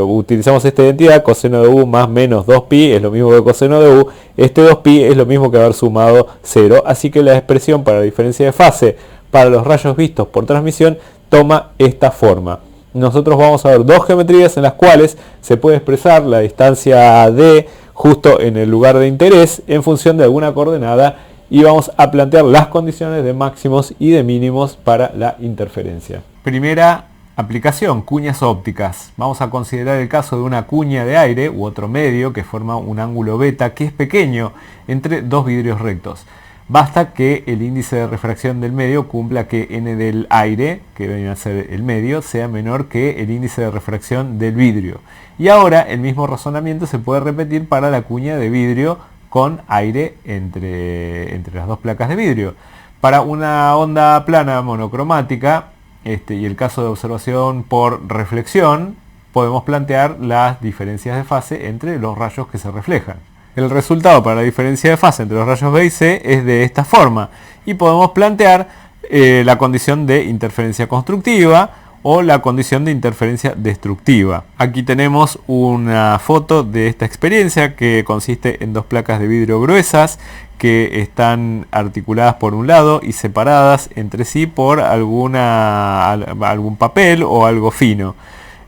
B: utilizamos esta identidad, coseno de u más menos 2pi es lo mismo que coseno de u. Este 2pi es lo mismo que haber sumado 0. Así que la expresión para la diferencia de fase para los rayos vistos por transmisión toma esta forma. Nosotros vamos a ver dos geometrías en las cuales se puede expresar la distancia d justo en el lugar de interés en función de alguna coordenada, y vamos a plantear las condiciones de máximos y de mínimos para la interferencia. Primera aplicación: cuñas ópticas. Vamos a considerar el caso de una cuña de aire u otro medio que forma un ángulo beta que es pequeño entre dos vidrios rectos. Basta que el índice de refracción del medio cumpla que n del aire, que viene a ser el medio, sea menor que el índice de refracción del vidrio. Y ahora el mismo razonamiento se puede repetir para la cuña de vidrio con aire entre las dos placas de vidrio. Para una onda plana monocromática, y el caso de observación por reflexión, podemos plantear las diferencias de fase entre los rayos que se reflejan. El resultado para la diferencia de fase entre los rayos B y C es de esta forma, y podemos plantear la condición de interferencia constructiva o la condición de interferencia destructiva. Aquí tenemos una foto de esta experiencia que consiste en dos placas de vidrio gruesas que están articuladas por un lado y separadas entre sí por algún papel o algo fino.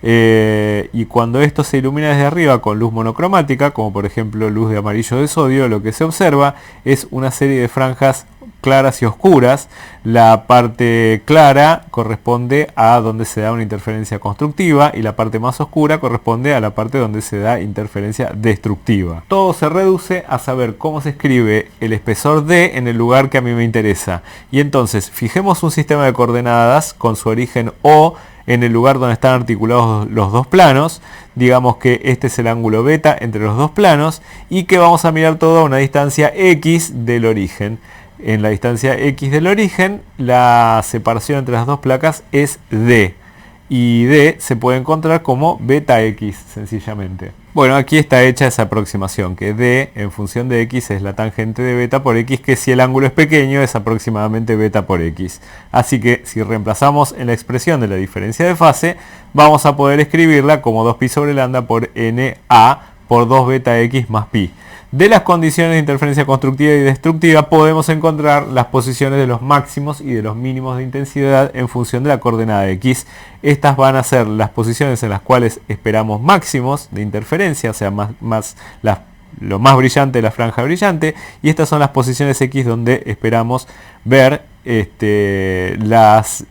B: Y cuando esto se ilumina desde arriba con luz monocromática, como por ejemplo luz de amarillo de sodio, lo que se observa es una serie de franjas claras y oscuras. La parte clara corresponde a donde se da una interferencia constructiva y la parte más oscura corresponde a la parte donde se da interferencia destructiva. Todo se reduce a saber cómo se escribe el espesor D en el lugar que a mí me interesa. Y entonces fijemos un sistema de coordenadas con su origen O en el lugar donde están articulados los dos planos. Digamos que este es el ángulo beta entre los dos planos y que vamos a mirar todo a una distancia X del origen. En la distancia X del origen, la separación entre las dos placas es D. Y D se puede encontrar como beta X, sencillamente. Bueno, aquí está hecha esa aproximación, que D en función de X es la tangente de beta por X, que si el ángulo es pequeño es aproximadamente beta por X. Así que si reemplazamos en la expresión de la diferencia de fase, vamos a poder escribirla como 2pi sobre lambda por NA por 2 beta X más pi. De las condiciones de interferencia constructiva y destructiva podemos encontrar las posiciones de los máximos y de los mínimos de intensidad en función de la coordenada X. Estas van a ser las posiciones en las cuales esperamos máximos de interferencia, o sea, lo más brillante de la franja brillante, y estas son las posiciones X donde esperamos ver las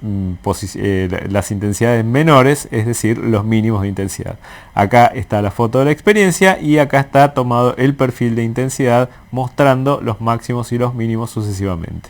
B: intensidades menores, es decir, los mínimos de intensidad. Acá está la foto de la experiencia y acá está tomado el perfil de intensidad mostrando los máximos y los mínimos sucesivamente.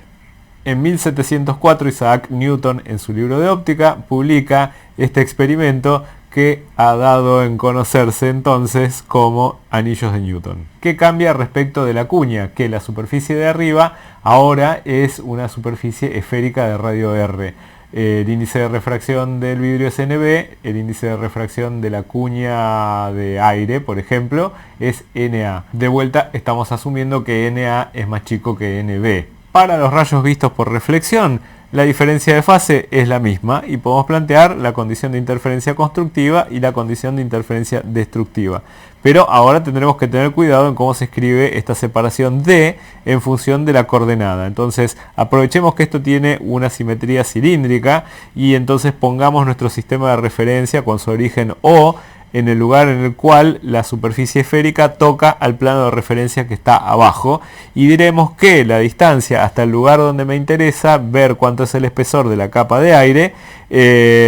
B: En 1704 Isaac Newton en su libro de óptica publica este experimento que ha dado en conocerse entonces como anillos de Newton. ¿Qué cambia respecto de la cuña? Que la superficie de arriba ahora es una superficie esférica de radio R. El índice de refracción del vidrio es NB, el índice de refracción de la cuña de aire, por ejemplo, es NA. De vuelta estamos asumiendo que NA es más chico que NB. Para los rayos vistos por reflexión, la diferencia de fase es la misma y podemos plantear la condición de interferencia constructiva y la condición de interferencia destructiva. Pero ahora tendremos que tener cuidado en cómo se escribe esta separación D en función de la coordenada. Entonces aprovechemos que esto tiene una simetría cilíndrica y entonces pongamos nuestro sistema de referencia con su origen O en el lugar en el cual la superficie esférica toca al plano de referencia que está abajo, y diremos que la distancia hasta el lugar donde me interesa ver cuánto es el espesor de la capa de aire,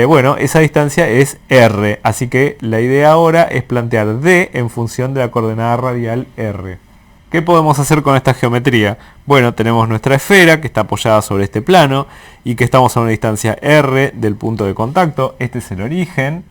B: bueno, esa distancia es R, así que la idea ahora es plantear D en función de la coordenada radial R. ¿Qué podemos hacer con esta geometría? Bueno, tenemos nuestra esfera que está apoyada sobre este plano y que estamos a una distancia R del punto de contacto. Este es el origen.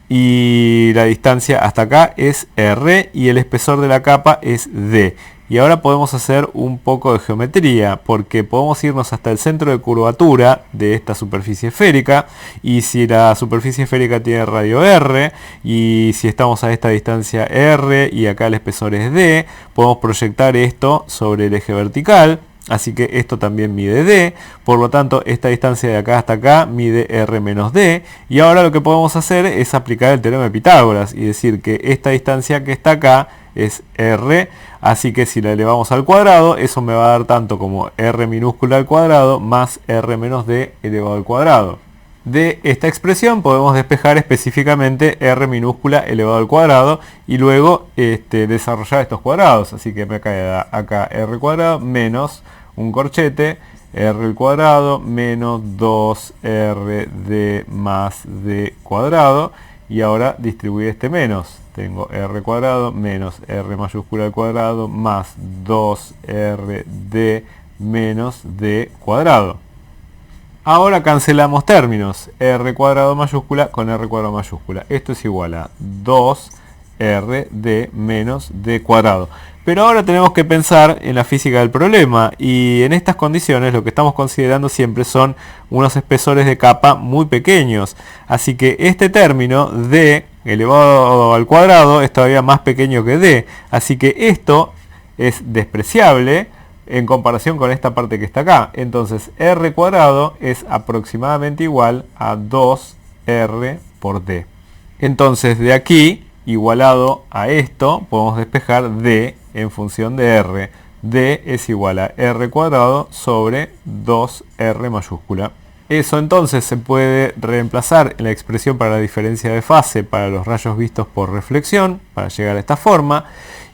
B: Y la distancia hasta acá es R y el espesor de la capa es D. Y ahora podemos hacer un poco de geometría porque podemos irnos hasta el centro de curvatura de esta superficie esférica, y si la superficie esférica tiene radio R y si estamos a esta distancia R y acá el espesor es D, podemos proyectar esto sobre el eje vertical. Así que esto también mide D, por lo tanto esta distancia de acá hasta acá mide R menos D, y ahora lo que podemos hacer es aplicar el teorema de Pitágoras y decir que esta distancia que está acá es R, así que si la elevamos al cuadrado, eso me va a dar tanto como R minúscula al cuadrado más R menos D elevado al cuadrado. De esta expresión podemos despejar específicamente R minúscula elevado al cuadrado y luego desarrollar estos cuadrados, así que me cae acá R cuadrado menos un corchete, R al cuadrado menos 2RD más D cuadrado, y ahora distribuir este menos. Tengo R cuadrado menos R mayúscula al cuadrado más 2RD menos D cuadrado. Ahora cancelamos términos, R cuadrado mayúscula con R cuadrado mayúscula. Esto es igual a 2RD menos D cuadrado. Pero ahora tenemos que pensar en la física del problema, y en estas condiciones lo que estamos considerando siempre son unos espesores de capa muy pequeños. Así que este término D elevado al cuadrado es todavía más pequeño que D. Así que esto es despreciable en comparación con esta parte que está acá. Entonces R cuadrado es aproximadamente igual a 2R por D. Entonces de aquí, igualado a esto, podemos despejar D en función de R. D es igual a R cuadrado sobre 2R mayúscula. Eso entonces se puede reemplazar en la expresión para la diferencia de fase para los rayos vistos por reflexión, para llegar a esta forma.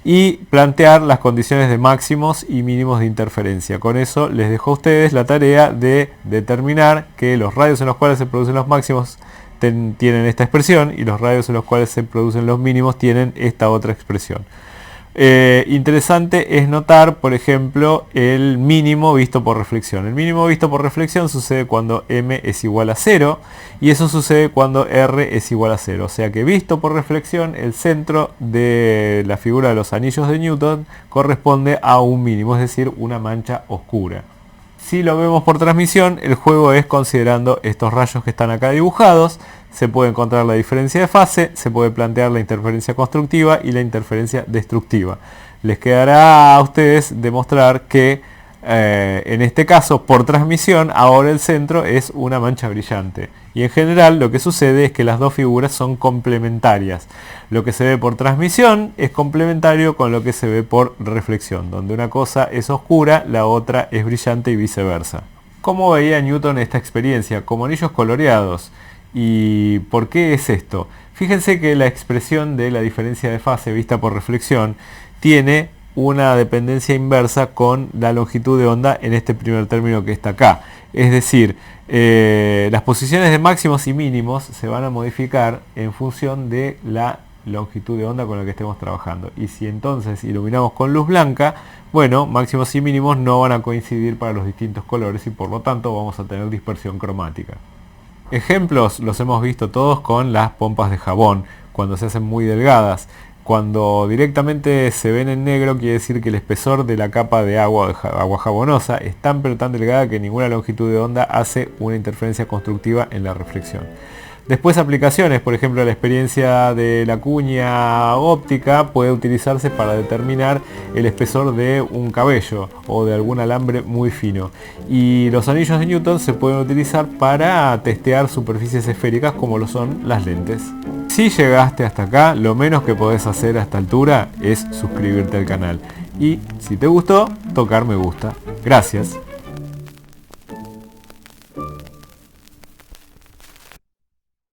B: y plantear las condiciones de máximos y mínimos de interferencia. Con eso les dejo a ustedes la tarea de determinar que los radios en los cuales se producen los máximos tienen esta expresión y los radios en los cuales se producen los mínimos tienen esta otra expresión. Interesante es notar, por ejemplo, el mínimo visto por reflexión. El mínimo visto por reflexión sucede cuando m es igual a 0 y eso sucede cuando r es igual a 0. O sea que visto por reflexión, el centro de la figura de los anillos de Newton corresponde a un mínimo, es decir, una mancha oscura. Si lo vemos por transmisión, el juego es considerando estos rayos que están acá dibujados. Se puede encontrar la diferencia de fase, se puede plantear la interferencia constructiva y la interferencia destructiva. Les quedará a ustedes demostrar que en este caso, por transmisión, ahora el centro es una mancha brillante. Y en general lo que sucede es que las dos figuras son complementarias. Lo que se ve por transmisión es complementario con lo que se ve por reflexión, donde una cosa es oscura, la otra es brillante y viceversa. ¿Cómo veía Newton esta experiencia? Como anillos coloreados. ¿Y por qué es esto? Fíjense que la expresión de la diferencia de fase vista por reflexión tiene una dependencia inversa con la longitud de onda en este primer término que está acá. Es decir, las posiciones de máximos y mínimos se van a modificar en función de la longitud de onda con la que estemos trabajando. Y si entonces iluminamos con luz blanca, bueno, máximos y mínimos no van a coincidir para los distintos colores y por lo tanto vamos a tener dispersión cromática. Ejemplos los hemos visto todos con las pompas de jabón, cuando se hacen muy delgadas. Cuando directamente se ven en negro quiere decir que el espesor de la capa de agua jabonosa es tan pero tan delgada que ninguna longitud de onda hace una interferencia constructiva en la reflexión. Después aplicaciones, por ejemplo la experiencia de la cuña óptica puede utilizarse para determinar el espesor de un cabello o de algún alambre muy fino. Y los anillos de Newton se pueden utilizar para testear superficies esféricas como lo son las lentes. Si llegaste hasta acá, lo menos que podés hacer a esta altura es suscribirte al canal. Y si te gustó, tocar me gusta. Gracias.